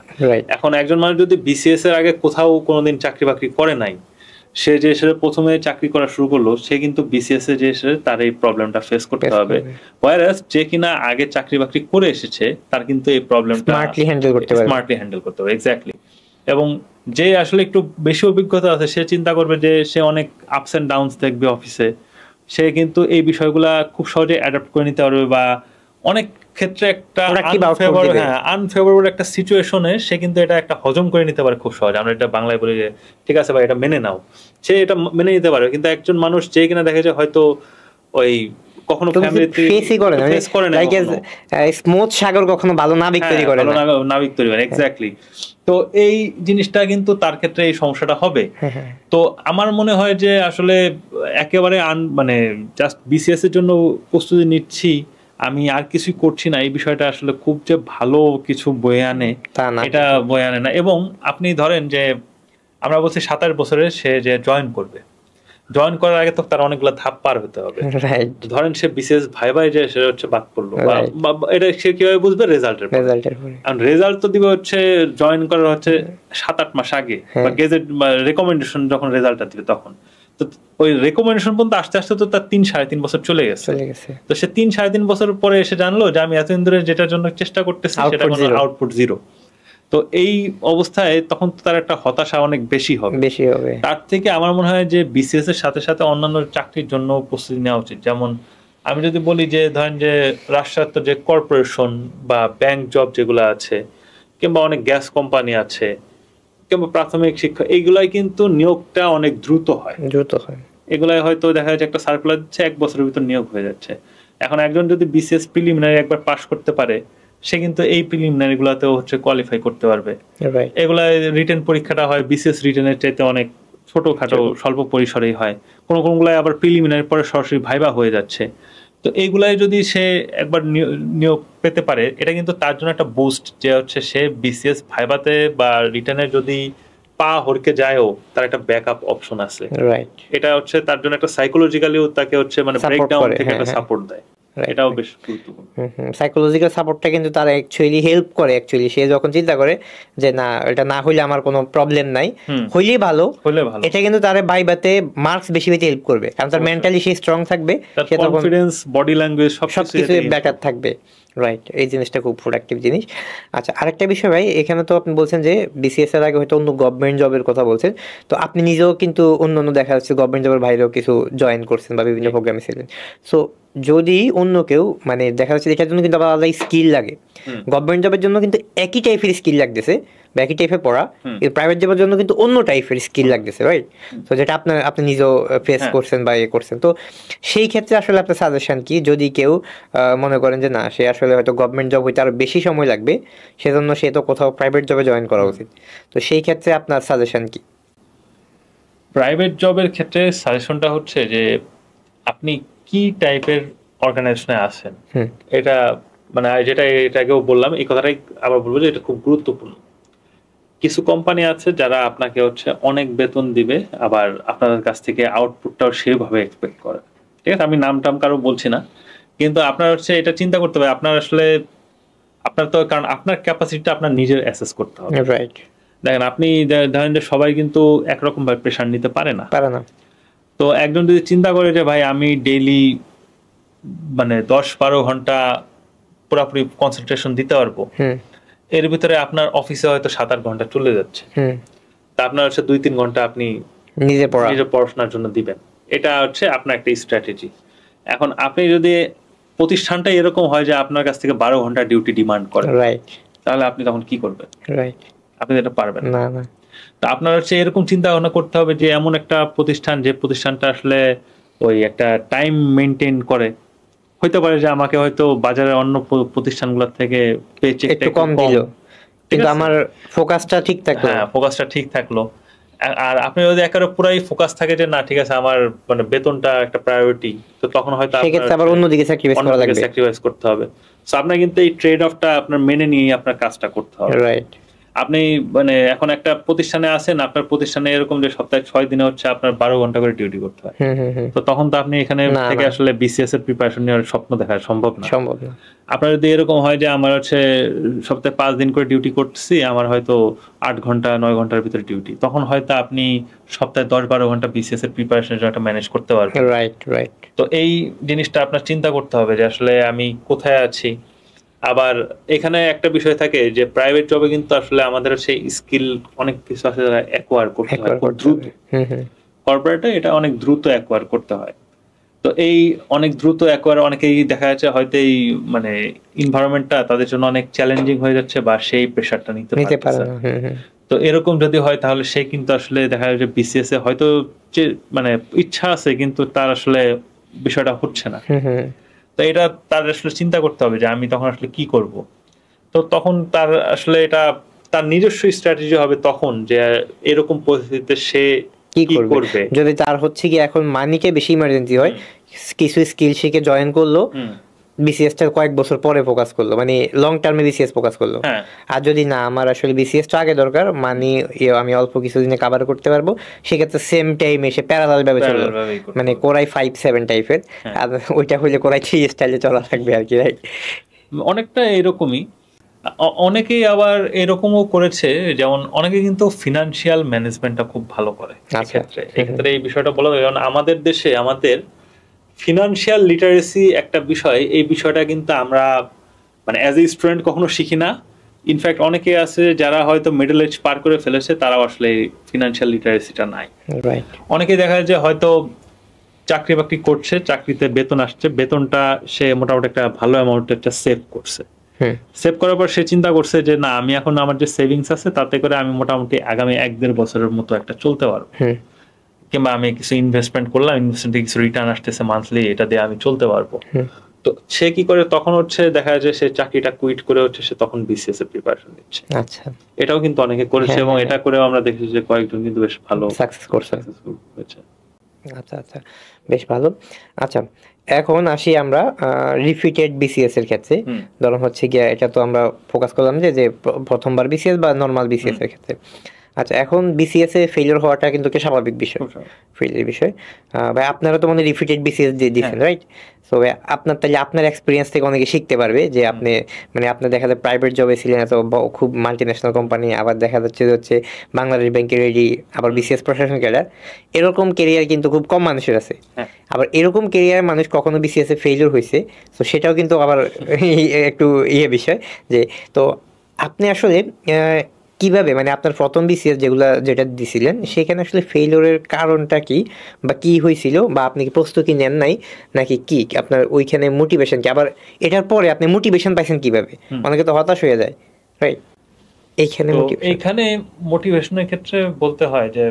এখন একজন মানুষ যদি বিসিএস এর আগে কোথাও কোনোদিন চাকরি বাকরি করে নাই, সে যে এসে প্রথমে চাকরি করা শুরু করলো, সে কিন্তু বিসিএস এ যে এসে তার এই প্রবলেমটা ফেস করতে হবে। ওয়ারাস যে কিনা আগে চাকরি বাকরি করে এসেছে, তার কিন্তু এই প্রবলেমটা স্মার্টলি হ্যান্ডেল করতে হবে। এক্স্যাক্টলি। এবং যে আসলে একটু বেশি অভিজ্ঞতা আছে, সে চিন্তা করবে যে সে অনেক আপস এন্ড ডাউনস দেখবে অফিসে, সে কিন্তু এই বিষয়গুলা খুব সহজে অ্যাডাপ্ট করে নিতে পারবে, বা অনেক ক্ষেত্রে একটা আনফেভারেবল একটা সিচুয়েশনে সে কিন্তু এটা একটা হজম করে নিতে পারে খুব সহজে। আমরা এটা বাংলায় বলি যে ঠিক আছে ভাই, এটা মেনে নাও, সে এটা মেনে নিতে পারে। কিন্তু একজন মানুষ যে কিনা দেখে যে হয়তো ওই কখনো ফ্যামিলিতে ফেস করে না, স্মুথ সাগর কখনো ভালো নাবিক তৈরি করে না, নাবিক তৈরি করে। এক্স্যাক্টলি। তো এই জিনিসটা কিন্তু তার ক্ষেত্রে এই সমস্যাটা হবে। তো আমার মনে হয় যে আসলে একেবারে মানে জাস্ট বিসিএস এর জন্য প্রস্তুতি নিচ্ছি, আমি আর কিছুই করছি না, এই বিষয়টা আসলে খুব যে ভালো কিছু বয়ে আনে, এটা বয়ে আনে না। এবং আপনি ধরেন যে আমরা বলছি 27 বছরে সে যে জয়েন করবে, জয়েন করার আগে তো তার অনেকগুলো ধাপ পার হতে হবে। রাইট, ধরেন সে বিসিএস ভাইবাই যে সে হচ্ছে বাদ পড়লো, Right. এটা সে কিভাবে বুঝবে? রেজাল্টের পরে। রেজাল্টের পরে। কারণ রেজাল্ট তো দিবে হচ্ছে জয়েন করার হচ্ছে 7-8 মাস আগে, বা গেজেট বা রেকমেন্ডেশন যখন রেজাল্টটা দিবে তখন। তো ওই রেকমেন্ডেশন পর্যন্ত আস্তে আস্তে তো তার 3-3.5 বছর চলে গেছে। চলে গেছে। তো সে 3-3.5 বছর পরে এসে জানলো যে আমি এতদিন ধরে যেটার জন্য চেষ্টা করতেছি সেটা Output কোনো zero. Output zero. তো এই অবস্থায় তখন তো তার একটা হতাশা অনেক বেশি হবে। বেশি হবে। তার থেকে আমার মনে হয় যে বিসিএস এর সাথে সাথে অন্যান্য চাকরির জন্য প্রস্তুতি নেওয়া উচিত। যেমন আমি যদি বলি যে ধরেন যে রাষ্ট্রায়ত্ত যে কর্পোরেশন বা ব্যাংক জব যেগুলো আছে, কিংবা অনেক গ্যাস কোম্পানি আছে, কিংবা প্রাথমিক শিক্ষা, এইগুলাই কিন্তু নিয়োগটা অনেক দ্রুত হয়। দ্রুত হয়। এগুলাই হয়তো দেখা যাচ্ছে একটা সার্কুলার দিচ্ছে, 1 বছরের ভিতর নিয়োগ হয়ে যাচ্ছে। এখন একজন যদি বিসিএস প্রিলিমিনারি একবার পাশ করতে পারে, সে কিন্তু এই প্রিলিমিনারি গুলাতেও হচ্ছে কোয়ালিফাই করতে পারবে। রাইট, এগুলা রিটেন পরীক্ষাটা হয় বিসিএস রিটেনের চাইতে অনেক ছোটখাটো স্বল্প পরিসরেই হয়। কোনগুলাই আবার প্রিলিমিনারি পরে সরাসরি ভাইবা হয়ে যাচ্ছে। তো এইগুলাই যদি সে একবার নিয়োগ পেতে পারে, এটা কিন্তু তার জন্য একটা বুস্ট, যে হচ্ছে সে বিসিএস ভাইবাতে বা রিটেনে যদি পা হরকে যায়ও, তার একটা ব্যাকআপ অপশন আছে। রাইট। এটা হচ্ছে তার জন্য একটা সাইকোলজিক্যালিও তাকে হচ্ছে মানে Support ব্রেকডাউন করে, থেকে একটা হ্যাঁ, সাপোর্ট দেয়। Right, এটাও right. বেশ গুরুত্বপূর্ণ। সাইকোলজিক্যাল সাপোর্টটা কিন্তু তার অ্যাকচুয়ালি হেল্প করে। অ্যাকচুয়ালি সে যখন চিন্তা করে যে না, এটা না হইলে আমার কোনো প্রবলেম নাই, হইলেই ভালো, হলে ভালো, এটা কিন্তু তার বাইবাতে মার্কস বেশি বেশি হেল্প করবে। কারণ তার মেন্টালি সে স্ট্রং থাকবে, তার সে তখন কনফিডেন্স, বডি ল্যাঙ্গুয়েজ সবকিছু বেটার থাকবে। রাইট, এই জিনিসটা খুব প্রোডাক্টিভ জিনিস। আচ্ছা, আরেকটা বিষয় ভাই, এখানে তো আপনি বলছেন যে বিসিএস এর আগে হয়তো অন্য গভর্নমেন্ট জবের কথা বলছেন, তো আপনি নিজেও কিন্তু অন্য দেখা যাচ্ছে গভর্নমেন্ট জবের বাইরেও কিছু জয়েন করছেন বা বিভিন্ন প্রোগ্রামে ছিলেন। সো যদি অন্য কেউ মানে দেখা যাচ্ছে এটার জন্য কিন্তু আবার আলাদা স্কিল লাগে। গভর্নমেন্ট জবের জন্য কিন্তু একই টাইপের স্কিল লাগতেছে বা একই টাইপের পড়া, প্রাইভেট জবের জন্য কিন্তু অন্য টাইপের স্কিল লাগতেছে, রাইট? তো যেটা আপনি নিজেও ফেস করছেন বা ইয়ে করছেন। তো সেই ক্ষেত্রে আসলে আপনার সাজেশন কি, যদি কেউ মনে করেন যে না, সে আসলে হয়তো গভর্নমেন্ট জব হইতে আরো বেশি সময় লাগবে, সেজন্য সে তো কোথাও প্রাইভেট জবে জয়েন করা উচিত, তো সেই ক্ষেত্রে আপনার সাজেশন কি? প্রাইভেট জবের ক্ষেত্রে সাজেশনটা হচ্ছে যে আপনি কি টাইপের অর্গানাইজেশনে আছেন। এটা মানে যেটা এর আগেও বললাম, এই কথাটাই আবার বলবো যে এটা খুব গুরুত্বপূর্ণ। কিছু কোম্পানি আছে যারা আপনাকে হচ্ছে অনেক বেতন দিবে, আবার আপনাদের কাছ থেকে আউটপুটটাও সেভাবে এক্সপেক্ট করে। ঠিক আছে, আমি নাম টাম কারো বলছি না, কিন্তু আপনার হচ্ছে এটা চিন্তা করতে হবে, আপনার আসলে আপনার তো, কারণ আপনার ক্যাপাসিটিটা আপনার নিজের অ্যাসেস করতে হবে। রাইট, দেখেন আপনি ধরেন যে সবাই কিন্তু একরকম ভাবে প্রেশার নিতে পারে না। তো একজন যদি চিন্তা করে যে ভাই আমি ডেইলি মানে 10-12 ঘন্টা পুরোপুরি কনসেন্ট্রেশন দিতে পারবো, এর ভিতরে আপনার অফিসে হয়তো 7-8 ঘন্টা চলে যাচ্ছে, তা আপনার হচ্ছে 2-3 ঘন্টা আপনি নিজের পড়াশোনার জন্য দিবেন। এটা হচ্ছে আপনার একটা স্ট্র্যাটেজি। এখন আপনি যদি প্রতিষ্ঠানটা এরকম হয় যে আপনার কাছ থেকে 12 ঘন্টা ডিউটি ডিমান্ড করে, তাহলে আপনি তখন কি করবেন? আপনি এটা পারবেন না। তো আপনার হচ্ছে এরকম চিন্তা ভাবনা করতে হবে যে এমন একটা প্রতিষ্ঠান, যে প্রতিষ্ঠানটা আসলে ওই একটা টাইম মেনটেন করে। হইতে পারে যে আমাকে হয়তো বাজারের অন্য প্রতিষ্ঠানগুলোর থেকে পেচেকটা একটু কম দিল, কিন্তু আমার ফোকাসটা ঠিক থাকলো। হ্যাঁ, ফোকাসটা ঠিক থাকলো। আর আপনি যদি একেবারে পুরাই ফোকাস থাকে যে না ঠিক আছে আমার মানে বেতনটা একটা প্রায়োরিটি, তো তখন হয়তো সেক্ষেত্রে আবার অন্যদিকে স্যাক্রিফাইস করতে হবে। সো আপনার কিন্তু এই ট্রেড অফটা আপনার মেনে নিয়ে আপনার কাজটা করতে হবে। রাইট। আপনি মানে এখন একটা প্রতিষ্ঠানে আছেন, আপনার প্রতিষ্ঠানে এরকম যে সপ্তাহে 6 দিনে হচ্ছে আপনার 12 ঘন্টা করে ডিউটি করতে হয়, তো তখন তো আপনি এখানে থেকে আসলে বিসিএস এর প্রিপারেশন নেওয়ার স্বপ্ন দেখা সম্ভব না। আপনার যদি এরকম হয় যে আমার হচ্ছে সপ্তাহে 5 দিন করে ডিউটি করতেছি, আমার হয়তো 8 ঘন্টা 9 ঘন্টার ভিতরে ডিউটি, তখন হয়তো আপনি সপ্তাহে 10-12 ঘন্টা বিসিএস এর প্রিপারেশনের জন্য ম্যানেজ করতে পারবেন। রাইট। তো এই জিনিসটা আপনার চিন্তা করতে হবে যে আসলে আমি কোথায় আছি। আবার এখানে একটা বিষয় থাকে যে প্রাইভেট জবে কিন্তু আসলে আমাদের সেই স্কিল অনেক কিছু আছে যারা অ্যাকোয়ার করতে হয় খুব দ্রুত। কর্পোরেটে এটা অনেক দ্রুত অ্যাকোয়ার করতে হয়। তো এই অনেক দ্রুত অ্যাকোয়ার অনেকেই দেখা যাচ্ছে হয়তো এই মানে এনভায়রনমেন্টটা তাদের জন্য অনেক চ্যালেঞ্জিং হয়ে যাচ্ছে বা সেই প্রেসারটা নিতে পারছে না। তো এরকম যদি হয় তাহলে সে কিন্তু আসলে দেখা যায় যে বিসিএস এ হয়তো যে মানে ইচ্ছা আছে কিন্তু তার আসলে বিষয়টা হচ্ছে না। তো এটা তার আসলে চিন্তা করতে হবে যে আমি তখন আসলে কি করব। তো তখন তার আসলে এটা তার নিজস্ব স্ট্র্যাটেজি হবে তখন যে এরকম পরিস্থিতিতে সে কি করবে। যদি তার হচ্ছে কি এখন মানিকে বেশি ইমার্জেন্সি হয়, কিছু স্কিল শিখে জয়েন করলো, বিসিএসটা কয়েক বছর পরে ফোকাস করলো, মানে লং টার্মে বিসিএস ফোকাস করলো। হ্যাঁ আর যদি না আমার আসলে বিসিএসটা আগে দরকার, মানে আমি অল্প কিছুদিনে কভার করতে পারবো, সেক্ষেত্রে সেম টাইম এসে প্যারালাল ভাবে চললো, parallel ভাবেই করতে মানে হবে। কোরাই 5-7 টাইপের। হ্যাঁ। আর ওইটা হইলে কোরাই 3 স্টাইলে চলা থাকবে আর কি, রাইট? অনেকটা এরকমই। অনেকেই আবার এরকমও করেছে, যেমন অনেকে কিন্তু ফিনান্সিয়াল ম্যানেজমেন্টটা খুব ভালো করে। আচ্ছা। এক্ষেত্রে এই বিষয়টা বলা যায়, কারণ আমাদের দেশে আমাদের ফিনান্সিয়াল লিটারেসি একটা বিষয়, এই বিষয়টা কিন্তু আমরা মানে অ্যাজ এ স্টুডেন্ট কখনো শিখি না। ইনফ্যাক্ট অনেকে আছে যারা হয়তো মিডল এজ পার করে ফেলেছে, তারাও আসলে ফিনান্সিয়াল লিটারেসিটা নাই। রাইট। অনেকে দেখা যায় যে হয়তো চাকরি বাকরি করছে, চাকরিতে বেতন আসছে, বেতনটা সে মোটামুটি একটা ভালো অ্যামাউন্ট একটা সেভ করছে। সেভ করার পর সে চিন্তা করছে যে না, আমি এখন আমার যে সেভিংস আছে তাতে করে আমি মোটামুটি আগামী 1-1.5 বছরের মতো একটা চলতে পারবো, কিংবা আমি কিছু ইনভেস্টমেন্ট করলাম, ইনভেস্টমেন্টে কিছু রিটার্ন আসতেছে মান্থলি, এটা দিয়ে আমি চলতে পারবো। তো সে কি করে, তখন হচ্ছে দেখা যায় সে চাকরিটা কুইট করে হচ্ছে সে তখন বিসিএস এর প্রিপারেশন নিচ্ছে। আচ্ছা, এটাও কিন্তু অনেকে করেছে, এবং এটা করেও আমরা দেখেছি যে কয়েকজন কিন্তু বেশ ভালো সাকসেস করছে। সাকসেসফুল হয়েছে। আচ্ছা আচ্ছা, বেশ ভালো। আচ্ছা, এখন আসি আমরা রিপিটেড বিসিএস এর ক্ষেত্রে। ধরুন হচ্ছে গিয়ে এটা তো আমরা ফোকাস করলাম যে যে প্রথমবার বিসিএস বা নর্মাল বিসিএস এর ক্ষেত্রে। আচ্ছা, এখন বিসিএস এ ফেলিওর হওয়াটা কিন্তু একটা স্বাভাবিক বিষয়, ফেলিওর বিষয়। ভাই আপনারা তো মানে রিপিটেড বিসিএস দিয়ে দিচ্ছেন, রাইট? সো আপনার তাহলে আপনার এক্সপিরিয়েন্স থেকে অনেকে শিখতে পারবে যে আপনি মানে আপনার দেখা যায় প্রাইভেট জবে ছিলেন, এত খুব মাল্টিন্যাশনাল কোম্পানি, আবার দেখা যাচ্ছে যে হচ্ছে বাংলাদেশ ব্যাংকের রেডি, আবার বিসিএস প্রশাসন ক্যাডার, এরকম কেরিয়ার কিন্তু খুব কম মানুষের আছে। আবার এরকম কেরিয়ার মানুষ কখনো বিসিএস এ ফেলিওর হয়েছে, তো সেটাও কিন্তু আবার একটু বিষয় যে, তো আপনি আসলে কিভাবে মানে আপনার প্রথম বিসিএস যেটা দিছিলেন সেখানে আসলে ফেইলিওরের কারণটা কি, বা কি হয়েছিল, বা আপনি কি প্রস্তুতি নেন নাই নাকি কি আপনার ওইখানে মোটিভেশন কি, আবার এটার পরে আপনি মোটিভেশন পাইছেন কিভাবে? অনেকে তো হতাশ হয়ে যায়, রাইট? এইখানে মোটিভেশনের ক্ষেত্রে বলতে হয় যে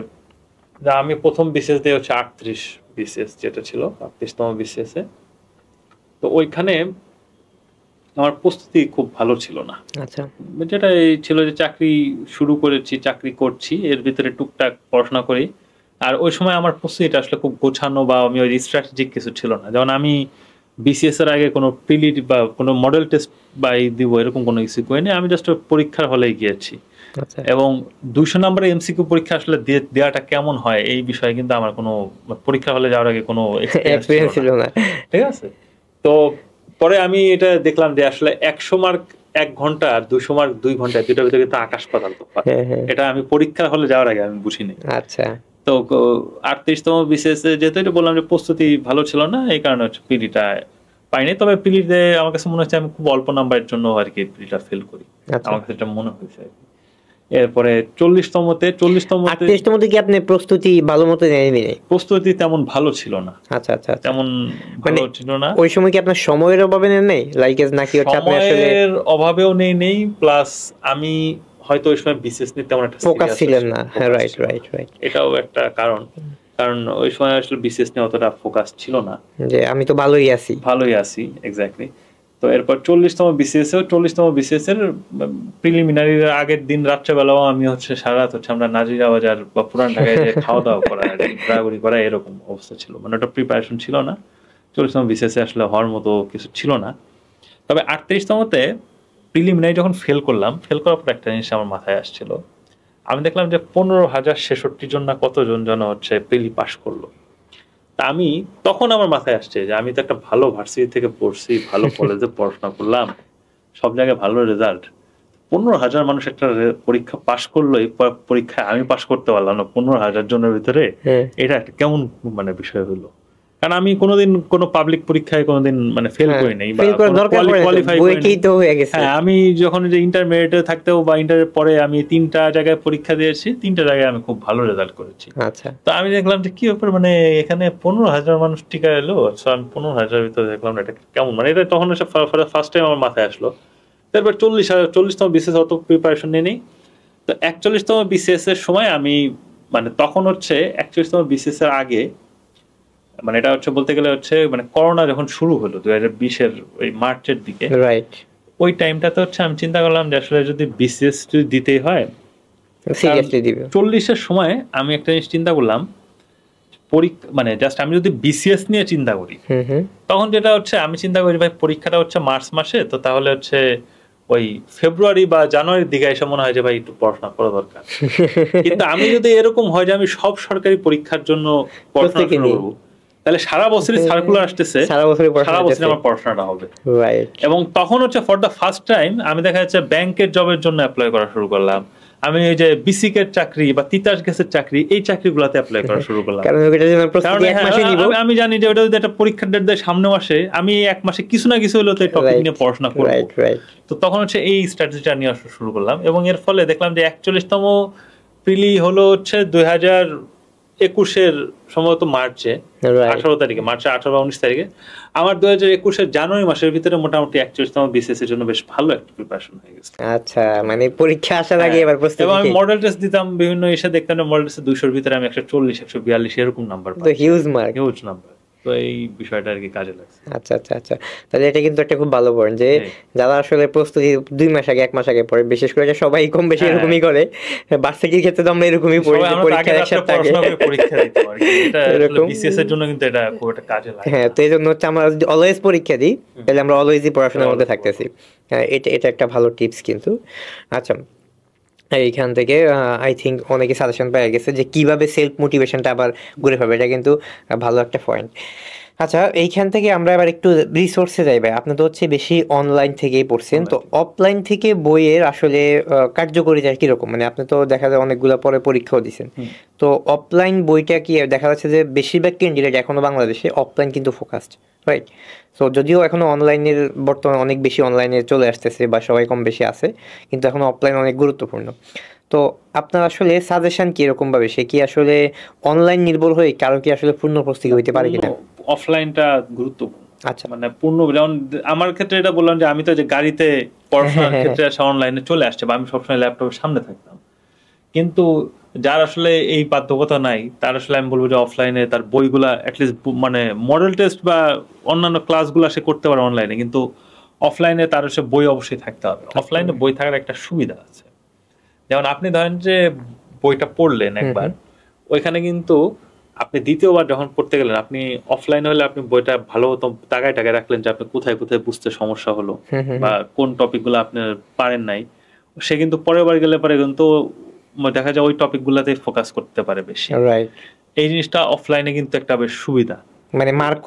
আমি প্রথম বিসিএস দিয়ে হচ্ছে 38 বিসিএস যেটা ছিল 38তম বিসিএস এ, তো ওইখানে আমার প্রস্তুতি খুব ভালো ছিল না। আচ্ছা, যেটা এই ছিল যে চাকরি শুরু করেছি, চাকরি করছি, এর ভিতরে টুকটাক পড়াশোনা করি, আর ওই সময় আমার প্রস্তুতিটা আসলে খুব গোছানো বা আমি ওই স্ট্র্যাটেজিক কিছু ছিল না। যেমন আমি বিসিএস এর আগে কোনো প্রিলিট বা কোনো মডেল টেস্ট বা দিব এরকম কোনো কিছু করিনি, আমি জাস্ট পরীক্ষার হলে গিয়েছি। এবং 200 নম্বরের এমসিকিউ পরীক্ষা আসলে দেওয়াটা কেমন হয় এই বিষয়ে কিন্তু আমার কোনো পরীক্ষা হলে যাওয়ার আগে কোনো এক্সপেরিয়েন্স ছিল না, ঠিক আছে? তো পরে আমি এটা দেখলাম যে আসলে 100 মার্ক 1 ঘন্টা আর 200 মার্ক 2 ঘন্টা, দুটোর ভিতরে কিন্তু আকাশ পাতাল তফাৎ। এটা আমি পরীক্ষার হলে যাওয়ার আগে আমি বুঝিনি। আচ্ছা, তো 38তম বিসিএস এ যেহেতু এটা বললাম যে প্রস্তুতি ভালো ছিল না, এই কারণে হচ্ছে পিলিটা পাইনি। তবে পিলিতে আমার কাছে মনে হচ্ছে আমি খুব অল্প নাম্বারের জন্য আর কি পিলিটা ফেল করি, আমার কাছে এটা মনে হয়েছে। এরপরে 40তমতে কি আপনি প্রস্তুতি ভালো মতো নেননি? প্রস্তুতি তেমন ভালো ছিল না। আচ্ছা আচ্ছা, তেমন ভালো ছিল না। ওই সময় কি আপনার সময়ের অভাবে নেন নাই, নাকি হচ্ছে আপনি আসলে সময়ের অভাবেও নেই, প্লাস আমি হয়তো ওই সময় বিসিএস নিয়ে তেমন একটা ফোকাস ছিলেন না। হ্যাঁ, রাইট। এটাও একটা কারণ ওই সময় আসলে বিসিএস নিয়ে অতটা ফোকাস ছিল না, যে আমি তো ভালোই আছি। এক্স্যাক্টলি। তো এরপর 40তম বিসিএস এর প্রিলিমিনারির আগের দিন রাত্রেবেলাও আমি হচ্ছে সারা রাত হচ্ছে আমরা নাজিরা বাজার বা পুরান ঢাকায় যে খাওয়া দাওয়া করা, ঘোরাঘুরি করা, এরকম অবস্থা ছিল। মানে ওটা প্রিপারেশন ছিল না। 40তম বিসিএস এ আসলে হওয়ার মতো কিছু ছিল না। তবে 38তমতে প্রিলিমিনারি যখন ফেল করার পর একটা জিনিস আমার মাথায় আসছিল, আমি দেখলাম যে 15,066 জন না কতজন যেন হচ্ছে প্রিলি পাস করলো। তা আমি তখন আমার মাথায় আসছে যে আমি তো একটা ভালো ভার্সিটি থেকে পড়ছি, ভালো কলেজে পড়াশোনা করলাম, সব জায়গায় ভালো রেজাল্ট, 15,000 মানুষ একটা পরীক্ষা পাস করলো, এই পরীক্ষায় আমি পাস করতে পারলাম না 15,000 জনের ভিতরে, এটা একটা কেমন মানে বিষয় হলো। কারণ আমি কোনোদিন কোনো পাবলিক পরীক্ষায় কোনোদিন মানে ফেল করি নাই বা কোয়ালিফাই করিনি। হ্যাঁ, আমি যখন যে ইন্টারমিডিয়েটে থাকতেও বা ইন্টারের পরে আমি 3টা জায়গায় পরীক্ষা দিয়েছি, 3টা জায়গায় আমি খুব ভালো রেজাল্ট করেছি। আচ্ছা, তো আমি দেখলাম যে কি ব্যাপার, মানে এখানে 15,000 মানুষ টিকা এলো, আমি 15,000 ভিতরে দেখলাম এটা কেমন, মানে এটা তখন ফার্স্ট টাইম আমার মাথায় আসলো। তারপর 40তম বিসিএস অত প্রিপারেশন নেই। তো 41তম বিসিএস এর সময় আমি মানে তখন হচ্ছে 41তম বিসিএস এর আগে, মানে এটা হচ্ছে বলতে গেলে হচ্ছে মানে করোনা যখন শুরু হলো 2020-এর ওই মার্চের দিকে, রাইট, ওই টাইমটাতে হচ্ছে আমি চিন্তা করলাম যে আসলে যদি বিসিএস যদি দিতেই হয় সিরিয়াসলি দিবে। 40-এর সময় আমি একটা জিনিস চিন্তা করলাম, মানে জাস্ট আমি যদি বিসিএস নিয়ে চিন্তা করি, তখন যেটা হচ্ছে আমি চিন্তা করি ভাই পরীক্ষাটা হচ্ছে মার্চ মাসে, তো তাহলে হচ্ছে ওই ফেব্রুয়ারি বা জানুয়ারির দিকে এসে মনে হয় যে ভাই একটু পড়াশোনা করা দরকার। কিন্তু আমি যদি এরকম হয় যে আমি সব সরকারি পরীক্ষার জন্য পড়াশোনা শুরু করবো, তাহলে সারা বছরই সার্কুলার আসতেছে, সারা বছর আমার পড়াশোনাটা হবে। এবং তখন হচ্ছে ফর দ্য ফার্স্ট টাইম আমি দেখা যাচ্ছে ব্যাংকের জবের জন্য অ্যাপ্লাই করা শুরু করলাম, আমি এই যে বিসিকের চাকরি বা তিতাস গ্যাসের চাকরি এই চাকরিগুলোতে অ্যাপ্লাই করা শুরু করলাম। আমি জানি যে ওটা যদি একটা পরীক্ষার ডেট দেয় সামনে মাসে, আমি এক মাসে কিছু না কিছু হলেও তো এই টপিক নিয়ে পড়াশোনা করবো। তো তখন হচ্ছে এই স্ট্র্যাটেজিটা নিয়ে আসা শুরু করলাম, এবং এর ফলে দেখলাম যে 41তম প্রিলি হলো হচ্ছে 2021-এর সম্ভবত মার্চে 18 তারিখে, মার্চে 18 বা 19 তারিখে। আমার 2021-এর জানুয়ারি মাসের ভিতরে মোটামুটি 41তম বিসিএস এর জন্য বেশ ভালো একটা প্রিপারেশন হয়ে গেছে। আচ্ছা, মানে পরীক্ষা আসার আগে এবার প্রস্তুতি। এবং আমি মডেল টেস্ট দিতাম বিভিন্ন, এসে দেখতাম যে মডেল টেস্টে 200-এর ভিতরে আমি 140 142 এরকম নাম্বার পাই, তো হিউজ মার্ক, হিউজ নাম্বার। তো এই বিষয়টা আর কি কাজে লাগছে। আচ্ছা আচ্ছা আচ্ছা, তাহলে এটা কিন্তু একটা খুব ভালো পয়েন্ট যে যারা আসলে প্রস্তুতি 2 মাস আগে 1 মাস আগে পড়ে, বিশেষ করে সবাই কম বেশি এরকমই করে। ভার্সিটির ক্ষেত্রে তো আমরা এরকমই পড়ি, পরীক্ষা একসাথে আগে পরীক্ষা দিতে পারি, এটা আসলে বিসিএস এর জন্য কিন্তু এটা খুব একটা কাজে লাগে। হ্যাঁ, তো এইজন্য হচ্ছে আমরা যদি অলওয়েজ পরীক্ষা দিই তাহলে আমরা অলওয়েজই পড়াশোনার মধ্যে থাকতেছি। এটা একটা ভালো টিপস কিন্তু। আচ্ছা, এইখান থেকে আই থিঙ্ক অনেকে সাজেশন পেয়ে গেছে যে কিভাবে সেলফ মোটিভেশনটা আবার ঘুরে পাবে, এটা কিন্তু ভালো একটা পয়েন্ট। আচ্ছা, এইখান থেকে আমরা এবার একটু রিসোর্সে যাই ভাই। আপনি তো হচ্ছে বেশি অনলাইন থেকেই পড়ছেন, তো অফলাইন থেকে বইয়ের আসলে কার্যকারিতা কিরকম? মানে আপনি তো দেখা যায় অনেকগুলো পরে পরীক্ষাও দিচ্ছেন, তো অফলাইন বইটা কি দেখা যাচ্ছে যে বেশিরভাগ ক্যান্ডিডেট এখনো বাংলাদেশে অফলাইন কিন্তু ফোকাসড, রাইট? সো যদিও এখনো অনলাইনের বর্তমানে অনেক বেশি অনলাইনে চলে আসতেছে বা সবাই কম বেশি আছে, কিন্তু এখন অফলাইন অনেক গুরুত্বপূর্ণ। তো আপনার আসলে সাজেশন কি এরকম ভাবে, সে কি আসলে অনলাইন নির্ভর হয়ে কারো কি আসলে পূর্ণ প্রস্তুতি হইতে পারে কিনা? অফলাইনটা গুরুত্বপূর্ণ। আচ্ছা, মানে পূর্ণ, যেমন আমার ক্ষেত্রে এটা বললাম যে আমি তো যে গাড়িতে পড়াশোনার ক্ষেত্রে আসা অনলাইনে চলে আসছে, বা আমি সবসময় ল্যাপটপের সামনে থাকতাম, কিন্তু যার আসলে এই বাধ্যকতা নাই তার আসলে আমি বলবো যে অফলাইনে তার বইগুলা অ্যাটলিস্ট মানে মডেল টেস্ট বা অন্যান্য ক্লাসগুলো সে করতে পারে অনলাইনে, কিন্তু অফলাইনে তার হচ্ছে বই অবশ্যই থাকতে হবে। অফলাইনে বই থাকার একটা সুবিধা আছে, যেমন আপনি ধরেন যে বইটা পড়লেন একবার, ওইখানে কিন্তু আপনি দ্বিতীয়বার যখন পড়তে গেলেন, আপনি অফলাইনে হলে আপনি বইটা ভালো মতো টাকায় রাখলেন যে আপনি কোথায় কোথায় বুঝতে সমস্যা হলো বা কোন টপিক গুলো আপনি পারেন নাই, সে কিন্তু পরের বার গেলে পরে কিন্তু দেখা যায় ওই টপিক গুলাতে ফোকাস করতে পারে বেশি। এই জিনিসটা অফলাইনে কিন্তু একটা বেশ সুবিধা, মানে মার্ক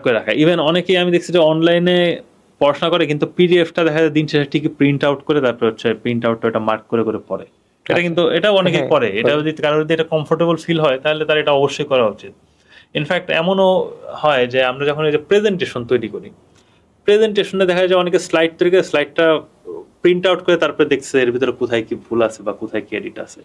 করে রাখা। ইভেন অনেকেই আমি দেখছি যে অনলাইনে পড়াশোনা করে, কিন্তু পিডিএফটা দেখা যায় দিন শেষে ঠিকই প্রিন্ট আউট করে তারপর হচ্ছে প্রিন্ট আউটটা এটা মার্ক করে পড়ে। এটা কিন্তু এটা অনেকেই করে। এটা যদি কারোর যদি এটা কমফোর্টেবল ফিল হয় তাহলে তার এটা অবশ্যই করা উচিত। ইনফ্যাক্ট এমনও হয় যে আমরা যখন এই যে প্রেজেন্টেশন তৈরি করি, প্রেজেন্টেশনে দেখা যায় অনেকে স্লাইড তৈরি করে স্লাইডটা প্রিন্ট আউট করে তারপরে দেখছে এর ভিতরে কোথায় কি ভুল আছে বা কোথায় কি এডিট আছে,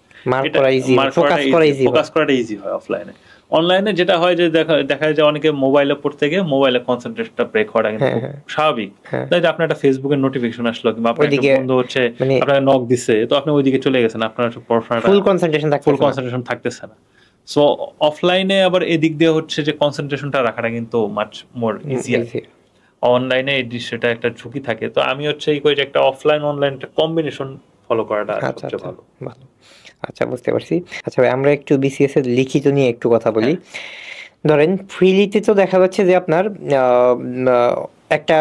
ফোকাস করাটা ইজি হয় অফলাইনে। অনলাইনে যেটা হয় যে দেখা যায় অনেকে মোবাইলে পড়তে গিয়ে মোবাইলে কনসেন্ট্রেশনটা ব্রেক হওয়াটা কিন্তু স্বাভাবিক। তাই যে আপনার একটা ফেসবুকের নোটিফিকেশন আসলো কিংবা আপনার একটা বন্ধু হচ্ছে আপনাকে নক দিছে, তো আপনি ওইদিকে চলে গেছেন, আপনার পড়াশোনাটা ফুল কনসেন্ট্রেশন থাকতেছে না। সো অফলাইনে আবার এদিক দিয়ে হচ্ছে যে কনসেন্ট্রেশনটা রাখাটা কিন্তু মাচ মোর ইজিয়ার। অনলাইনে এই দৃশ্যটা একটা ঝুঁকি থাকে। তো আমি হচ্ছে এই কই যে একটা অফলাইন অনলাইন একটা কম্বিনেশন ফলো করাটা সবচেয়ে ভালো। আচ্ছা, বুঝতে পারছি। আচ্ছা ভাই, আমরা একটু বিসিএস এর লিখিত নিয়ে একটু কথা বলি। ধরেন ফ্রিলিতে তো দেখা যাচ্ছে যে আপনার একটা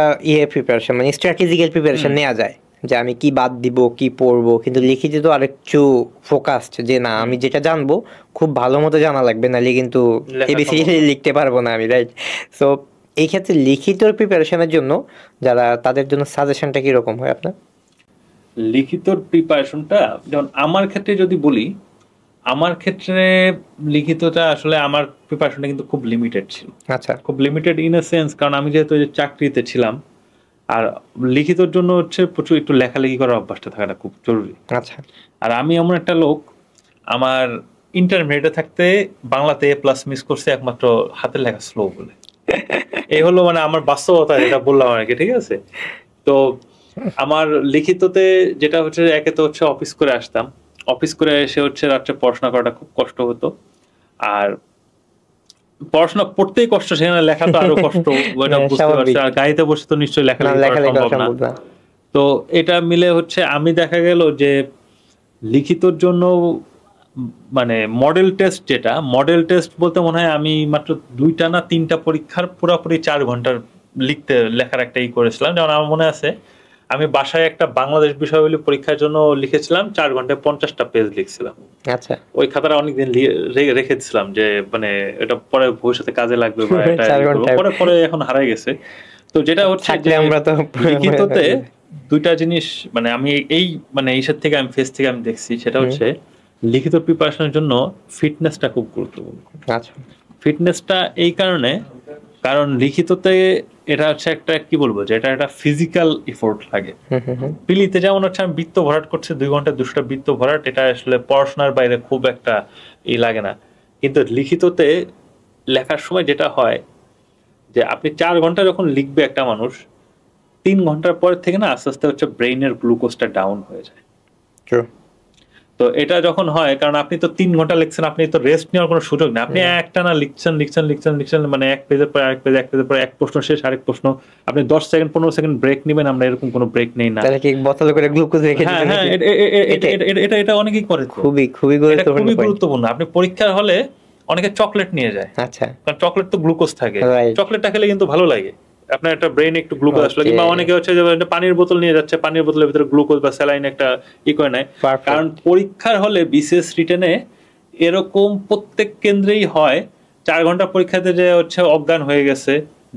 প্রিপারেশন মানে স্ট্র্যাটেজিক্যাল প্রিপারেশন নেওয়া যায় যে আমি কি বাদ দিব কি পড়বো, কিন্তু লিখিতে তো আরেকটু ফোকাসড যে না আমি যেটা জানবো খুব ভালো মতো জানা লাগবে, নাহলে কিন্তু এবিসিডি লিখতে পারবো না আমি, রাইট? সো এই ক্ষেত্রে লিখিত প্রিপারেশনের জন্য যারা, তাদের জন্য সাজেশনটা কিরকম হয় আপনার? লিখিত প্রিপারেশনটা যেমন আমার ক্ষেত্রে যদি বলি, আমার ক্ষেত্রে লিখিতটা আসলে আমার প্রিপারেশনটা কিন্তু খুব লিমিটেড ছিল। আচ্ছা, খুব লিমিটেড ইন এ সেন্স, কারণ আমি যেহেতু চাকরিতে ছিলাম, আর লিখিতর জন্য হচ্ছে প্রচুর একটু লেখালেখি করার অভ্যাসটা থাকাটা খুব জরুরি। আচ্ছা, আর আমি এমন একটা লোক, আমার ইন্টারমিডিয়েটে থাকতে বাংলাতে A+ মিস করছে একমাত্র হাতের লেখা স্লো বলে। এই হলো মানে আমার বাস্তবতা, এটা বললাম আর কি, ঠিক আছে? তো আমার লিখিততে যেটা হচ্ছে, একে তো হচ্ছে অফিস করে আসতাম, অফিস করে এসে হচ্ছে রাত্রে পড়াশোনা করাটা খুব কষ্ট হতো, আর পড়াশোনা পড়তেই কষ্ট, সেখানে লেখা তো আরো কষ্ট, বুঝতে পারছি। আর গাড়িতে বসে তো নিশ্চয়ই লেখালেখি করা সম্ভব না। তো এটা মিলে হচ্ছে আমি দেখা গেল যে লিখিতর জন্য মানে মডেল টেস্ট বলতে মনে হয় আমি মাত্র 2টা না 3টা পরীক্ষার পুরোপুরি 4 ঘন্টার লেখার একটা করেছিলাম। যেমন আমার মনে আছে আমি বাসায় একটা বাংলাদেশ বিষয়াবলী পরীক্ষার জন্য লিখেছিলাম 4 ঘন্টায় 50টা পেজ লিখছিলাম। আচ্ছা, ওই খাতাটা অনেকদিন রেখেছিলাম যে মানে এটা পরে ভবিষ্যতে কাজে লাগবে বা এটা পরে এখন হারাই গেছে। তো যেটা হচ্ছে যে আমরা তো লিখিততে 2টা জিনিস মানে আমি এই মানে এইসব থেকে আমি ফেস থেকে আমি দেখছি, সেটা হচ্ছে লিখিত প্রিপারেশনের জন্য ফিটনেসটা খুব গুরুত্বপূর্ণ। আচ্ছা, ফিটনেসটা এই কারণ লিখিততে এটা হচ্ছে একটা কি বলবো যে এটা একটা ফিজিক্যাল এফোর্ট লাগে। পিলিতে যেমন হচ্ছে আমি বৃত্ত ভরাট করছি 2 ঘন্টা 200টা বৃত্ত ভরাট, এটা আসলে পড়াশোনার বাইরে খুব একটা লাগে না। কিন্তু লিখিততে লেখার সময় যেটা হয় যে আপনি 4 ঘন্টা যখন লিখবে একটা মানুষ, 3 ঘন্টার পর থেকে না আস্তে আস্তে হচ্ছে ব্রেইনের গ্লুকোজটা ডাউন হয়ে যায়। তো এটা যখন হয়, কারণ আপনি তো 3 ঘন্টা লিখছেন, আপনি তো রেস্ট নেওয়ার কোনো সুযোগ নেই, আপনি একটানা লিখছেন মানে এক পেজের পর এক পেজ, এক পেজের পর এক প্রশ্ন শেষ আরেক প্রশ্ন, আপনি 10 সেকেন্ড 15 সেকেন্ড ব্রেক নেবেন, আমরা এরকম কোনো ব্রেক নেই না। তাহলে কি বোতলে করে গ্লুকোজ রেখে দিবেন? হ্যাঁ, এটা অনেকেই করে। খুবই গুরুত্বপূর্ণ। আপনি পরীক্ষার হলে অনেকে চকলেট নিয়ে যায়। আচ্ছা, কারণ চকলেট তো গ্লুকোজ থাকে, চকলেটটা খেলে কিন্তু ভালো লাগে, আপনার একটা ব্রেইনে একটু গ্লুকোজ আসলে। কিংবা অনেকে হচ্ছে যে পানির বোতল নিয়ে যাচ্ছে, পানির বোতলের ভিতরে গ্লুকোজ বা স্যালাইন একটা করে নেয়। কারণ পরীক্ষার হলে বিসিএস রিটেনে এরকম প্রত্যেক কেন্দ্রেই হয় 4 ঘন্টা পরীক্ষাতে যে হচ্ছে অজ্ঞান হয়ে গেছে,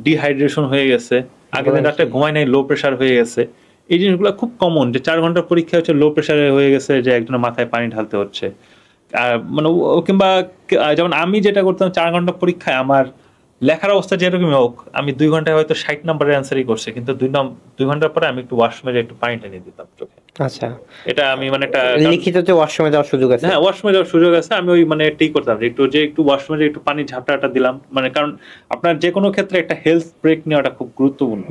ডিহাইড্রেশন হয়ে গেছে, আগের দিন রাতে ঘুমায় নাই, লো প্রেশার হয়ে গেছে। এই জিনিসগুলো খুব কমন যে 4 ঘন্টার পরীক্ষা হচ্ছে লো প্রেশারে হয়ে গেছে, যে একজনের মাথায় পানি ঢালতে হচ্ছে। মানে কিংবা যেমন আমি যেটা করতাম 4 ঘন্টা পরীক্ষায় আমার লেখার অবস্থা যেরকমই হোক, আমি 2 ঘন্টায় হয়তো 60 নম্বরের অ্যান্সারই করছি, কিন্তু 2 ঘন্টার পরে আমি একটু ওয়াশরুমে একটু পানি টেনে দিতাম চোখে। আচ্ছা, এটা আমি মানে একটা লিখিততে ওয়াশরুমে যাওয়ার সুযোগ আছে। হ্যাঁ, ওয়াশরুমে যাওয়ার সুযোগ আছে। আমি ওই মানে এটাই করতাম যে একটু ওয়াশরুমে একটু পানি ঝাপটাটা দিলাম, মানে কারণ আপনার যে কোনো ক্ষেত্রে একটা হেলথ ব্রেক নেওয়াটা খুব গুরুত্বপূর্ণ।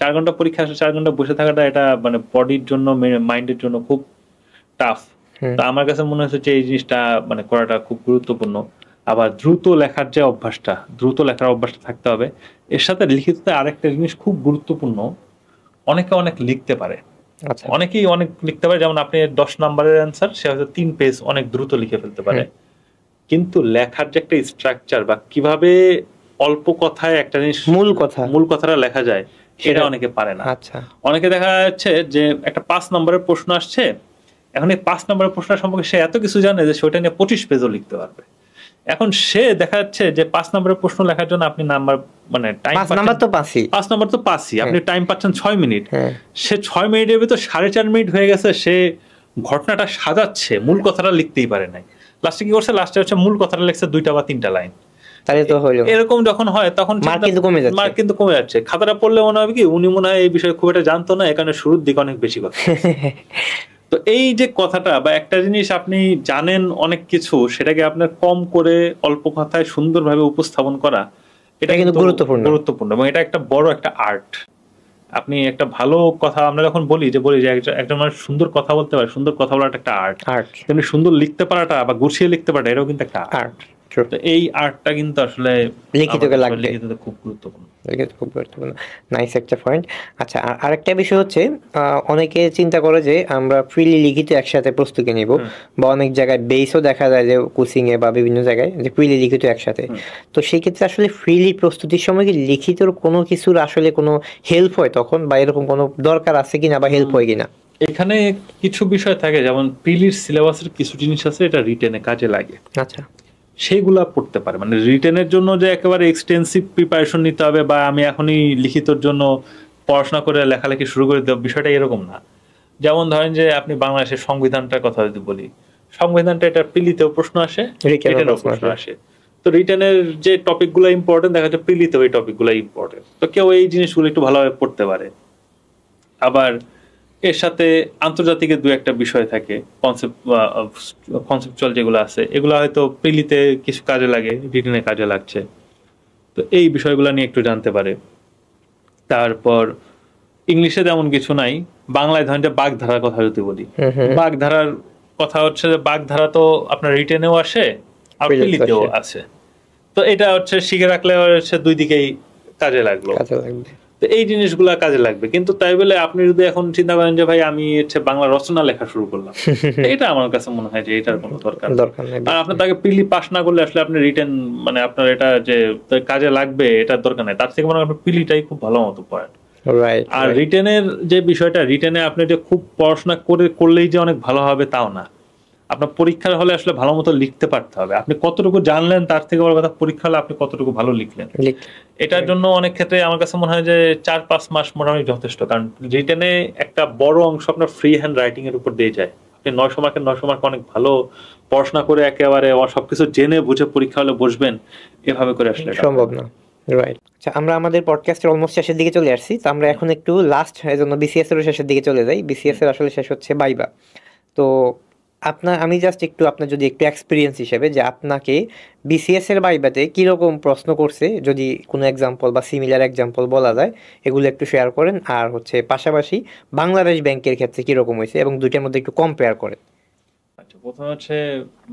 4 ঘন্টা পরীক্ষা আসে, 4 ঘন্টা বসে থাকাটা এটা মানে বডির জন্য মাইন্ডের জন্য খুব টাফ। তো আমার কাছে মনে হচ্ছে যে এই জিনিসটা মানে করাটা খুব গুরুত্বপূর্ণ। আবার দ্রুত লেখার অভ্যাসটা থাকতে হবে। এর সাথে লিখিততে আরেকটা জিনিস খুব গুরুত্বপূর্ণ, অনেকে অনেক লিখতে পারে। অনেকেই অনেক লিখতে পারে, যেমন আপনি 10 নম্বরের অ্যান্সার সে হয়তো 3 পেজ অনেক দ্রুত লিখে ফেলতে পারে, কিন্তু লেখার যে একটা স্ট্রাকচার বা কিভাবে অল্প কথায় একটা জিনিস মূল কথাটা লেখা যায় সেটা অনেকে পারে না। অনেকে দেখা যাচ্ছে যে একটা 5 নম্বরের প্রশ্ন আসছে, এখন এই 5 নম্বরের প্রশ্ন সম্পর্কে সে এত কিছু জানে যে সেটা নিয়ে 25 পেজও লিখতে পারবে। এখন সে দেখা যাচ্ছে যে 5 নম্বরের প্রশ্ন লেখার জন্য আপনি নাম্বার মানে টাইম 5 নম্বর তো পাসই, আপনি টাইম পাচ্ছেন 6 মিনিট, সে 6 মিনিটের ভিতর 4.5 মিনিট হয়ে গেছে, সে ঘটনাটা সাজাচ্ছে, মূল কথাটা লিখতেই পারে নাই। লাস্টে কি করছে, লাস্টে হচ্ছে মূল কথাটা লিখছে 2টা বা 3টা লাইন। তাহলে তো হলো এরকম যখন হয় তখন মার্ক কিন্তু কমে যাচ্ছে। খাতাটা পড়লে মনে হবে কি উনি মনে হয় এই বিষয়ে খুব একটা জানতো না, এখানে শুরুর দিকে অনেক বেশি কথা। তো এই যে কথাটা বা একটা জিনিস আপনি জানেন অনেক কিছু, সেটাকে আপনার কম করে অল্প কথায় সুন্দরভাবে উপস্থাপন করা, এটা কিন্তু গুরুত্বপূর্ণ এবং এটা একটা বড় একটা আর্ট। আপনি একটা ভালো কথা আমরা যখন বলি যে একজন মানুষ সুন্দর কথা বলতে পারে, সুন্দর কথা বলাটা একটা আর্ট। তেমনি সুন্দর লিখতে পারাটা বা গুছিয়ে লিখতে পারাটা এটাও কিন্তু একটা আর্ট। এই আর্টটা কিন্তু আসলে লিখিততে খুব গুরুত্বপূর্ণ। নাইস একটা পয়েন্ট। আচ্ছা, আরেকটা বিষয় হচ্ছে অনেকে চিন্তা করে যে আমরা ফ্রিলি লিখিত একসাথে প্রস্তুতি নিব, বা অনেক জায়গায় বেসও দেখা যায় যে কোচিং এ বা বিভিন্ন জায়গায় যে ফ্রিলি লিখিত একসাথে। তো সেই ক্ষেত্রে আসলে ফ্রিলি প্রস্তুতির সময় কি লিখিতর কোনো কিছুর আসলে কোনো হেল্প হয় তখন, বা এরকম কোনো দরকার আছে কিনা বা হেল্প হয় কিনা? এখানে কিছু বিষয় থাকে, যেমন প্রিলির সিলেবাসের কিছু জিনিস আছে এটা রিটেনে কাজে লাগে। আচ্ছা, সেইগুলা পড়তে পারে। মানে রিটেনের জন্য যে একেবারে এক্সটেন্সিভ প্রিপারেশন নিতে হবে বা আমি এখনই লিখিতর জন্য পড়াশোনা করে লেখালেখি শুরু করে দেব, বিষয়টা এরকম না। যেমন ধরেন যে আপনি বাংলাদেশের সংবিধানটার কথা যদি বলি, সংবিধানটা এটা প্রিলিতেও প্রশ্ন আসে, রিটেনেও প্রশ্ন আসে। তো রিটেনের যে টপিকগুলো ইম্পর্টেন্ট দেখা যাচ্ছে প্রিলিতেও এই টপিকগুলো ইম্পর্টেন্ট। তো কেউ এই জিনিসগুলো একটু ভালোভাবে পড়তে পারে। আবার এর সাথে আন্তর্জাতিক 2-1টা বিষয় থাকে, কনসেপচুয়াল যেগুলো আছে, এগুলো হয়তো প্রিলিতে কিছু কাজে লাগে, রিটেনে কাজে লাগছে। তো এই বিষয়গুলো নিয়ে একটু জানতে পারে। তারপর ইংলিশে তেমন কিছু নাই, বাংলায় ধরেন যে বাগধারার কথা যদি বলি, বাগধারার কথা হচ্ছে যে বাগধারা তো আপনার রিটেনেও আসে আর প্রিলিতেও আছে। তো এটা হচ্ছে শিখে রাখলে হচ্ছে দুই দিকেই কাজে লাগলো। তো এই জিনিসগুলা কাজে লাগবে। কিন্তু তাই বলে আপনি যদি এখন চিন্তা করেন যে ভাই আমি হচ্ছে বাংলা রচনা লেখা শুরু করলাম, এটা আমার কাছে মনে হয় যে এটার কোনো দরকার নেই। দরকার নেই। আর আপনার তাকে প্রিলি পাস না করলে আসলে আপনি রিটেন মানে আপনার এটা যে কাজে লাগবে এটার দরকার নেই। তার থেকে মনে হয় আপনার প্রিলিটাই খুব ভালো মতো পড়েন। রাইট। আর রিটেনের যে বিষয়টা, রিটেনে আপনি যে খুব পড়াশোনা করলেই যে অনেক ভালো হবে তাও না। আপনার পরীক্ষার হলে আসলে ভালো মতো লিখতে পারতে হবে। আপনি কতটুকু জানলেন তার থেকে বড় কথা পরীক্ষা হলে আপনি কতটুকু ভালো লিখলেন। এটার জন্য অনেক ক্ষেত্রে আমার কাছে মনে হয় যে 4-5 মাস মোটামুটি যথেষ্ট। কারণ রিটেনে একটা বড় অংশ আপনার ফ্রি হ্যান্ড রাইটিং এর উপর দিয়ে যায়। আপনি 900 মার্কের 900 মার্ক অনেক ভালো পড়াশোনা করে একেবারে সবকিছু জেনে বুঝে পরীক্ষা হলে বসবেন, এভাবে করে আসলে সম্ভব না। রাইট। আচ্ছা, আমরা আমাদের পডকাস্টের অলমোস্ট শেষের দিকে চলে আসছি। তো আমরা এখন একটু লাস্ট এজন্য বিসিএস এর শেষের দিকে চলে যাই। বিসিএস এর আসলে শেষ হচ্ছে ভাইবা। তো আমি জাস্ট একটু আপনার যদি একটু এক্সপিরিয়েন্স হিসেবে যে আপনাকে বিসিএস এর ভাইবাতে কিরকম প্রশ্ন করছে, যদি কোনো এক্সাম্পল বা সিমিলার এক্সাম্পল বলা যায়, এগুলো একটু শেয়ার করেন। আর হচ্ছে পাশাপাশি বাংলাদেশ ব্যাংকের ক্ষেত্রে কিরকম হয়েছে এবং দুইটার মধ্যে একটু কম্পেয়ার করেন। আচ্ছা, প্রথমে হচ্ছে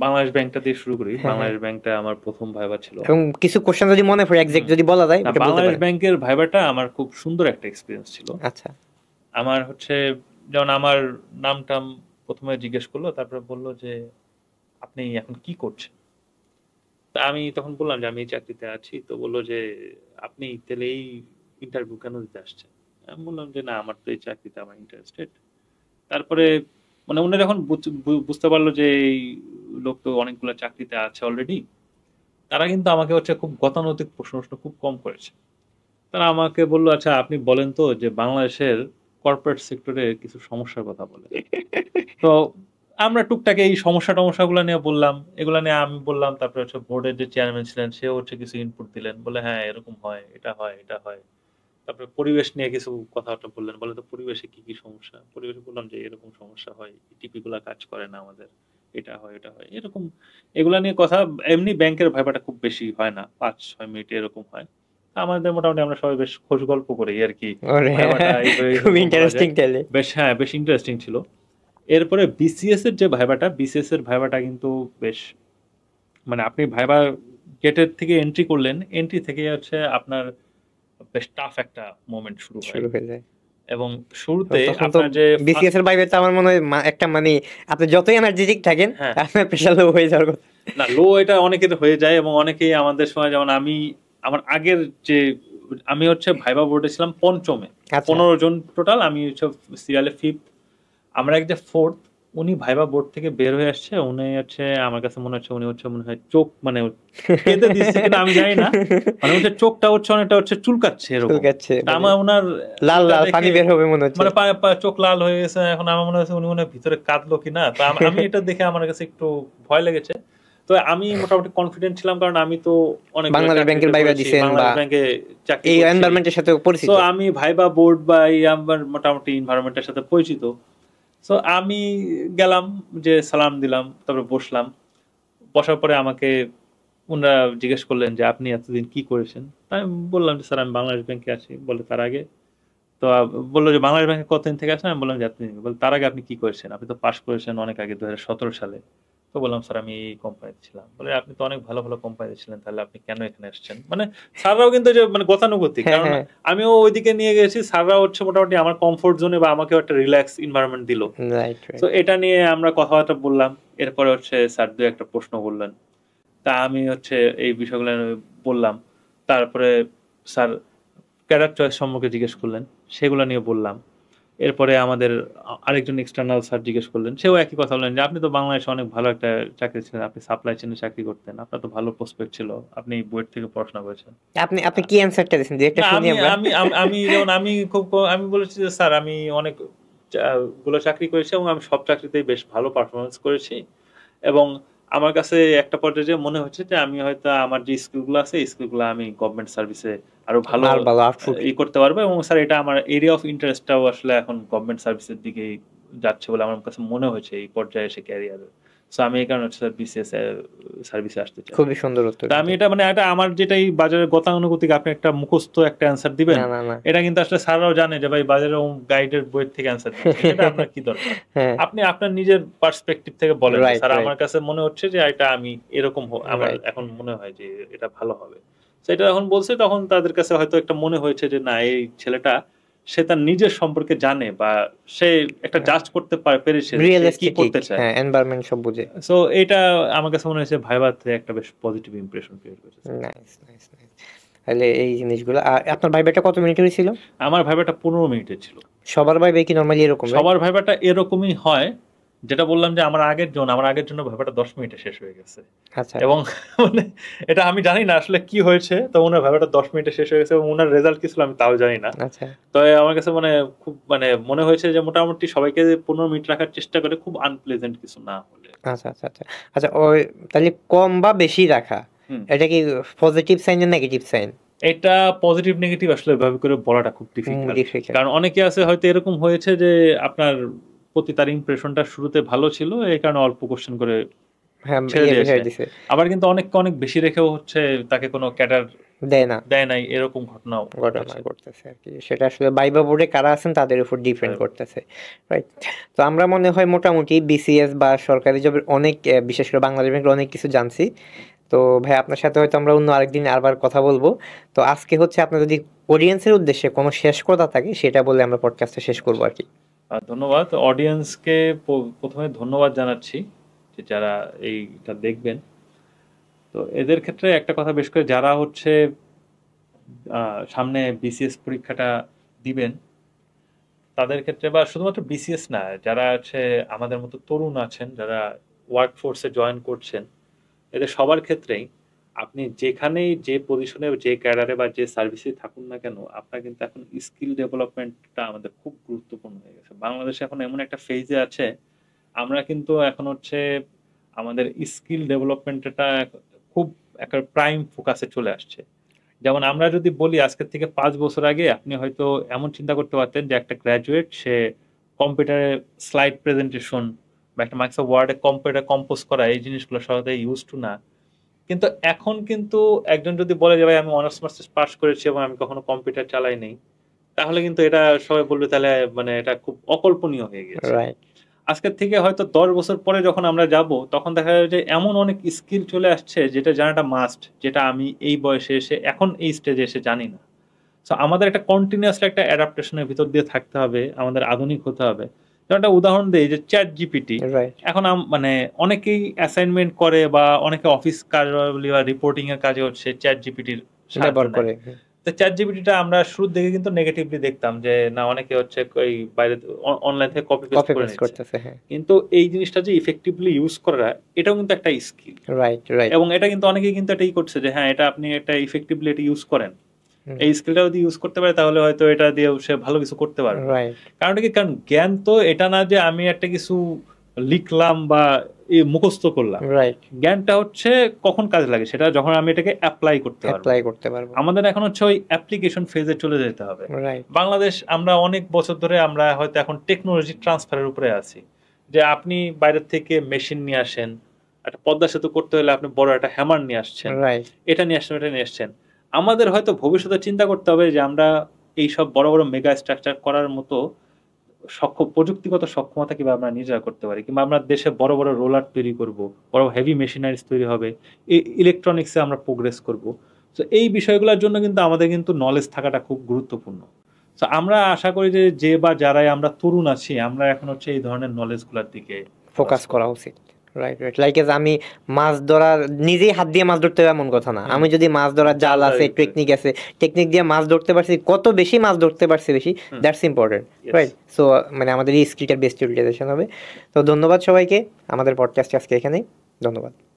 বাংলাদেশ ব্যাংকটা দিয়ে শুরু করি। বাংলাদেশ ব্যাংকটা আমার প্রথম ভাইবা ছিল, এবং কিছু কোশ্চেন যদি মনে পড়ে এক্সাক্ট যদি বলা যায়। বাংলাদেশ ব্যাংকের ভাইবাটা আমার খুব সুন্দর একটা এক্সপিরিয়েন্স ছিল। আচ্ছা। আমার হচ্ছে যেমন আমার নামটা প্রথমে জিজ্ঞেস করলো, তারপরে বললো যে আপনি এখন কি করছেন। তা আমি তখন বললাম যে আমি এই চাকরিতে আছি। তো বললো যে আপনি তাহলে এই ইন্টারভিউ কেন দিতে আসছেন। আমি বললাম যে না, আমার তো এই চাকরিতে আমার ইন্টারেস্টেড। তারপরে মানে উনি যখন বুঝতে পারলো যে এই লোক তো অনেকগুলো চাকরিতে আছে অলরেডি, তারা কিন্তু আমাকে হচ্ছে খুব গতানুগতিক প্রশ্ন খুব কম করেছে। তারা আমাকে বললো আচ্ছা আপনি বলেন তো যে বাংলাদেশের কর্পোরেট সেক্টরে কিছু সমস্যার কথা বলে। তো আমরা টুকটাক এই সমস্যাগুলো নিয়ে বললাম, এগুলো নিয়ে আমি বললাম। তারপরে হচ্ছে বোর্ডের যে চেয়ারম্যান ছিলেন সেও হচ্ছে কিছু ইনপুট দিলেন, বলে হ্যাঁ এরকম হয়, এটা হয়, এটা হয়। তারপরে পরিবেশ নিয়ে কিছু কথাবার্তা বললেন, বলে তো পরিবেশে কি কি সমস্যা। পরিবেশে বললাম যে এরকম সমস্যা হয়, টিপি গুলা কাজ করে না আমাদের, এটা হয়, এটা হয়, এরকম এগুলা নিয়ে কথা। এমনি ব্যাংকের ভাইবাটা খুব বেশি হয় না, 5-6 মিনিট এরকম হয়। আমাদের মোটামুটি আমরা সবাই বেশ খোঁজ গল্প করি আর কি। বেশ হ্যাঁ, বেশ ইন্টারেস্টিং ছিল। এরপরে বিসিএস এর যে ভাইবাটা, বিসিএস এর ভাইবাটা কিন্তু বেশ মানে আপনি ভাইবা গেটের থেকে এন্ট্রি করলেন, এন্ট্রি থেকে হচ্ছে আপনার বেশ টাফ একটা মোমেন্ট শুরু হয়ে যায়। এবং শুরুতে আপনার যে বিসিএস এর ভাইবাতে আমার মনে হয় একটা মানে আপনি যতই এনার্জেটিক থাকেন আপনার প্রেসার লো হয়ে যাওয়ার কথা না। লো এটা অনেকের হয়ে যায়, এবং অনেকেই আমাদের সময়, যেমন আমি আমার আগের যে আমি হচ্ছে ভাইবা বোর্ডে ছিলাম পঞ্চমে, 15 জন টোটাল, আমি হচ্ছে সিরিয়ালে 5th, আমরা এক যে 4th। উনি ভাইবা বোর্ড থেকে বের হয়ে আসছে, উনি হচ্ছে আমার কাছে মনে হচ্ছে উনি হচ্ছে মনে হয় চোখ মানে কেঁদে দিচ্ছে কিনা আমি জানি না, মানে হচ্ছে চোখটা হচ্ছে অনেকটা হচ্ছে চুলকাচ্ছে এরকম। আমার ওনার লাল লাল পানি বের হবে মনে হচ্ছে, মানে চোখ লাল হয়ে গেছে। এখন আমার মনে হচ্ছে উনি মনে হয় ভিতরে কাঁদলো কিনা। তো আমি এটা দেখে আমার কাছে একটু ভয় লেগেছে। তো আমি মোটামুটি কনফিডেন্ট ছিলাম, কারণ আমি তো অনেক বাংলাদেশ ব্যাংকের ভাইবা দিয়েছেন বা ব্যাংকে চাকরি এই এনভায়রনমেন্টের সাথে পরিচিত। তো আমি ভাইবা বোর্ড বা এই মোটামুটি এনভায়রনমেন্টের সাথে পরিচিত। তো আমি গেলাম, যে সালাম দিলাম, তারপরে বসলাম। বসার পরে আমাকে ওনারা জিজ্ঞেস করলেন যে আপনি এতদিন কি করেছেন। আমি বললাম যে স্যার আমি বাংলাদেশ ব্যাংকে আছি। বলে তার আগে তো বললো যে বাংলাদেশ ব্যাংকে কতদিন থেকে আসেন। আমি বললাম যে এতদিন। বলে তার আগে আপনি কি করেছেন, আপনি তো পাস করেছেন অনেক আগে 2017 সালে। তো বললাম স্যার আমি এই কোম্পানিতে ছিলাম। বলে আপনি তো অনেক ভালো ভালো কোম্পানিতে ছিলেন, তাহলে আপনি কেন এখানে আসছেন। মানে স্যাররাও কিন্তু যে মানে গতানুগতিক, কারণ আমিও ওইদিকে নিয়ে গেছি। স্যাররাও হচ্ছে মোটামুটি আমার কমফোর্ট জোনে বা আমাকে একটা রিল্যাক্স এনভায়রনমেন্ট দিল। তো এটা নিয়ে আমরা কথাবার্তা বললাম। এরপরে হচ্ছে স্যার 2-1টা প্রশ্ন করলেন, তা আমি হচ্ছে এই বিষয়গুলো বললাম। তারপরে স্যার ক্যাডার চয়েস সম্পর্কে জিজ্ঞেস করলেন, সেগুলো নিয়ে বললাম। এরপরে আমাদের আরেকজন এক্সটার্নাল স্যার জিজ্ঞেস করলেন, সেও একই কথা বললেন যে আপনি তো বাংলাদেশে অনেক ভালো একটা চাকরি ছিলেন, আপনি সাপ্লাই চেনে চাকরি করতেন, আপনার তো ভালো প্রসপেক্ট ছিল, আপনি বুয়েট থেকে পড়াশোনা করেছেন। আপনি কি অ্যানসারটা দিয়েছেন যে একটা শুনি আমরা। আমি যেমন আমি বলেছি যে স্যার আমি অনেক গুলো চাকরি করেছি এবং আমি সব চাকরিতেই বেশ ভালো পারফরমেন্স করেছি, এবং আমার কাছে একটা পর্যায়ে মনে হচ্ছে যে আমি হয়তো আমার যে স্কিলগুলো আছে এই স্কিলগুলো আমি গভর্নমেন্ট সার্ভিসে আরো ভালো করতে পারবো। এবং স্যার এটা আমার এরিয়া অফ ইন্টারেস্টটাও আসলে এখন গভর্নমেন্ট সার্ভিসের দিকেই যাচ্ছে বলে আমার কাছে মনে হয়েছে এই পর্যায়ে এসে ক্যারিয়ারে। সো আমি এই কারণে স্যার বিসিএস সার্ভিসে আসতে চাই। খুবই সুন্দর উত্তর। আমি এটা মানে এটা আমার যেটাই বাজারের গতানুগতিক আপনি একটা মুখস্থ একটা অ্যানসার দিবেন, এটা কিন্তু আসলে স্যাররাও জানে যে ভাই বাজারে গাইডের বই থেকে অ্যানসার দিচ্ছে, এটা আপনার কি দরকার। আপনি আপনার নিজের পার্সপেক্টিভ থেকে বলেন স্যার আমার কাছে মনে হচ্ছে যে এটা আমি এরকম আমার এখন মনে হয় যে এটা ভালো হবে। তো এটা যখন বলছে তখন তাদের কাছে হয়তো একটা মনে হয়েছে যে না, এই ছেলেটা সে তার নিজের সম্পর্কে জানে বা সে একটা জাজ করতে পেরেছে যে রিয়েল সে কি এস্টেটিক, করতে চায়। হ্যাঁ, এনভায়রনমেন্ট সব বুঝে। সো এটা আমার কাছে মনে হয়েছে ভাইভাতে একটা বেশ পজিটিভ ইমপ্রেশন ক্রিয়েট করেছে। Nice nice nice. তাহলে এই জিনিসগুলো। আর আপনার ভাইবাটা কত মিনিট হয়েছিল? আমার ভাইভাটা 15 মিনিটের ছিল। সবার ভাইবা কি নরমালি এরকম? সবার ভাইভাটা এরকমই হয়, যেটা বললাম যে আমার আগের জন্য ভাইভাটা 10 মিনিটে শেষ হয়ে গেছে। আচ্ছা এবং মানে এটা আমি জানি না আসলে কি হয়েছে, তো ওনার ভাইভাটা 10 মিনিটে শেষ হয়ে গেছে এবং ওনার রেজাল্ট কি ছিল আমি তাও জানি না। আচ্ছা তো আমার কাছে মানে খুব মানে মনে হয়েছে যে মোটামুটি সবাইকে 15 মিনিট রাখার চেষ্টা করে, খুব আনপ্লেজেন্ট কিছু না হলে। আচ্ছা আচ্ছা আচ্ছা আচ্ছা। ওই তাহলে কম বা বেশি রাখা, এটা কি পজিটিভ সাইন না নেগেটিভ সাইন? এটা পজিটিভ নেগেটিভ আসলে এভাবে করে বলাটা খুব ডিফিকাল্ট, কারণ অনেকে আছে হয়তো এরকম হয়েছে যে আপনার প্রতি তার ইমপ্রেশনটা শুরুতে ভালো ছিল, এই কারণে অল্প কোশ্চেন করে ছেড়ে দিয়েছে। আবার কিন্তু অনেককে অনেক বেশি রেখেও হচ্ছে তাকে কোনো ক্যাডার দেয় নাই, এরকম ঘটনা ঘটতেছে আর কি। সেটা আসলে ভাইবা বোর্ডে কারা আছেন তাদের উপর ডিপেন্ড করতেছে, রাইট? তো আমরা মনে হয় মোটামুটি বিসিএস বা সরকারি জবের অনেক, বিশেষ করে বাংলাদেশ ব্যাংকের অনেক কিছু জানছি। তো ভাই আপনার সাথে হয়তো আমরা অন্য আরেকদিন আবার কথা বলবো। তো আজকে হচ্ছে আপনার যদি অডিয়েন্সের উদ্দেশ্যে কোনো শেষ কথা থাকে সেটা বলে আমরা পডকাস্টটা শেষ করবো আর কি। ধন্যবাদ অডিয়েন্সকে, প্রথমে ধন্যবাদ জানাচ্ছি যে যারা এইটা দেখবেন। তো এদের ক্ষেত্রে একটা কথা বেশ করে, যারা হচ্ছে সামনে বিসিএস পরীক্ষাটা দিবেন তাদের ক্ষেত্রে, বা শুধুমাত্র বিসিএস না, যারা হচ্ছে আমাদের মতো তরুণ আছেন যারা ওয়ার্ক ফোর্সে জয়েন করছেন, এদের সবার ক্ষেত্রেই আপনি যেখানেই যে পজিশনে যে ক্যাডারে বা যে সার্ভিসে থাকুন না কেন, আপনার কিন্তু এখন স্কিল ডেভেলপমেন্টটা আমাদের খুব গুরুত্বপূর্ণ হয়ে গেছে। বাংলাদেশে এখন এমন একটা ফেজে আছে, আমরা কিন্তু এখন হচ্ছে আমাদের স্কিল ডেভেলপমেন্টটা খুব একটা প্রাইম ফোকাসে চলে আসছে। যেমন আমরা যদি বলি আজকের থেকে 5 বছর আগে আপনি হয়তো এমন চিন্তা করতে পারতেন যে একটা গ্র্যাজুয়েট সে কম্পিউটারে স্লাইড প্রেজেন্টেশন বা একটা মাইক্রোসফট ওয়ার্ডে কম্পিউটার কম্পোজ করা, এই জিনিসগুলো সহজে ইউজ টু না। কিন্তু এখন কিন্তু একজন যদি বলে যে ভাই আমি অনার্স মাস্টার্স পাস করেছি এবং আমি কখনো কম্পিউটার চালাই নেই, তাহলে কিন্তু এটা সবাই বলবে তাহলে মানে এটা খুব অকল্পনীয় হয়ে গেছে। আজকের থেকে হয়তো 10 বছর পরে যখন আমরা যাব, তখন দেখা যাবে যে এমন অনেক স্কিল চলে আসছে যেটা জানাটা মাস্ট, যেটা আমি এই বয়সে এসে এখন এই স্টেজে এসে জানি না। সো আমাদের একটা কন্টিনিউয়াসলি একটা অ্যাডাপ্টেশনের ভিতর দিয়ে থাকতে হবে, আমাদের আধুনিক হতে হবে। যেমন একটা উদাহরণ দেই যে চ্যাট জিপিটি, এখন মানে অনেকেই অ্যাসাইনমেন্ট করে বা অনেকে অফিস কার্যাবলী বা রিপোর্টিং এর কাজে হচ্ছে চ্যাট জিপিটির ব্যবহার করে। তো চ্যাট জিপিটিটা আমরা শুরুর দিকে কিন্তু নেগেটিভলি দেখতাম যে না, অনেকে হচ্ছে ওই বাইরে অনলাইন থেকে কপি পেস্ট করে নিচ্ছে, কিন্তু এই জিনিসটা যে ইফেক্টিভলি ইউজ করা, এটাও কিন্তু একটা স্কিল, রাইট? এবং এটা কিন্তু অনেকেই কিন্তু এটাই করছে যে হ্যাঁ, এটা আপনি একটা ইফেক্টিভলি এটা ইউজ করেন, এই স্কিলটা যদি ইউজ করতে পারে তাহলে হয়তো এটা দিয়ে সে ভালো কিছু করতে পারবে। কারণ কি, কারণ জ্ঞান তো এটা না যে আমি একটা কিছু লিখলাম বা মুখস্থ করলাম, জ্ঞানটা হচ্ছে কখন কাজে লাগে সেটা যখন আমি এটাকে অ্যাপ্লাই করতে পারবো। আমাদের এখন হচ্ছে ওই অ্যাপ্লিকেশন ফেজে চলে যেতে হবে। বাংলাদেশ আমরা অনেক বছর ধরে আমরা হয়তো এখন টেকনোলজি ট্রান্সফারের উপরে আছি, যে আপনি বাইরের থেকে মেশিন নিয়ে আসেন, একটা পদ্মা সেতু করতে হলে আপনি বড় একটা হ্যামার নিয়ে আসছেন, এটা নিয়ে আসছেন। আমাদের হয়তো ভবিষ্যতে চিন্তা করতে হবে যে আমরা এই সব বড় বড় মেগা স্ট্রাকচার করার মতো প্রযুক্তিগত সক্ষমতা কিভাবে আমরা নিজেরা করতে পারি, কিংবা আমরা দেশে বড় বড় রোলার তৈরি করব, বড় হেভি মেশিনারিজ তৈরি হবে, এই ইলেকট্রনিক্সে আমরা প্রোগ্রেস করব। তো এই বিষয়গুলোর জন্য কিন্তু আমাদের কিন্তু নলেজ থাকাটা খুব গুরুত্বপূর্ণ। তো আমরা আশা করি যে বা যারাই আমরা তরুণ আছি, আমরা এখন হচ্ছে এই ধরনের নলেজগুলোর দিকে ফোকাস করা উচিত। Right right. লাইক আমি মাছ ধরার নিজেই হাত দিয়ে মাছ ধরতে হবে এমন কথা না, আমি যদি মাছ ধরার জাল আছে, টেকনিক আছে, টেকনিক দিয়ে মাছ ধরতে পারছি, কত বেশি মাছ ধরতে পারছি বেশি, দ্যাটস ইম্পর্টেন্ট, রাইট? সো মানে আমাদের এই স্কিলটার বেস্ট ইউটিলাইজেশন হবে। তো ধন্যবাদ সবাইকে, আমাদের পডকাস্ট আজকে এখানেই, ধন্যবাদ।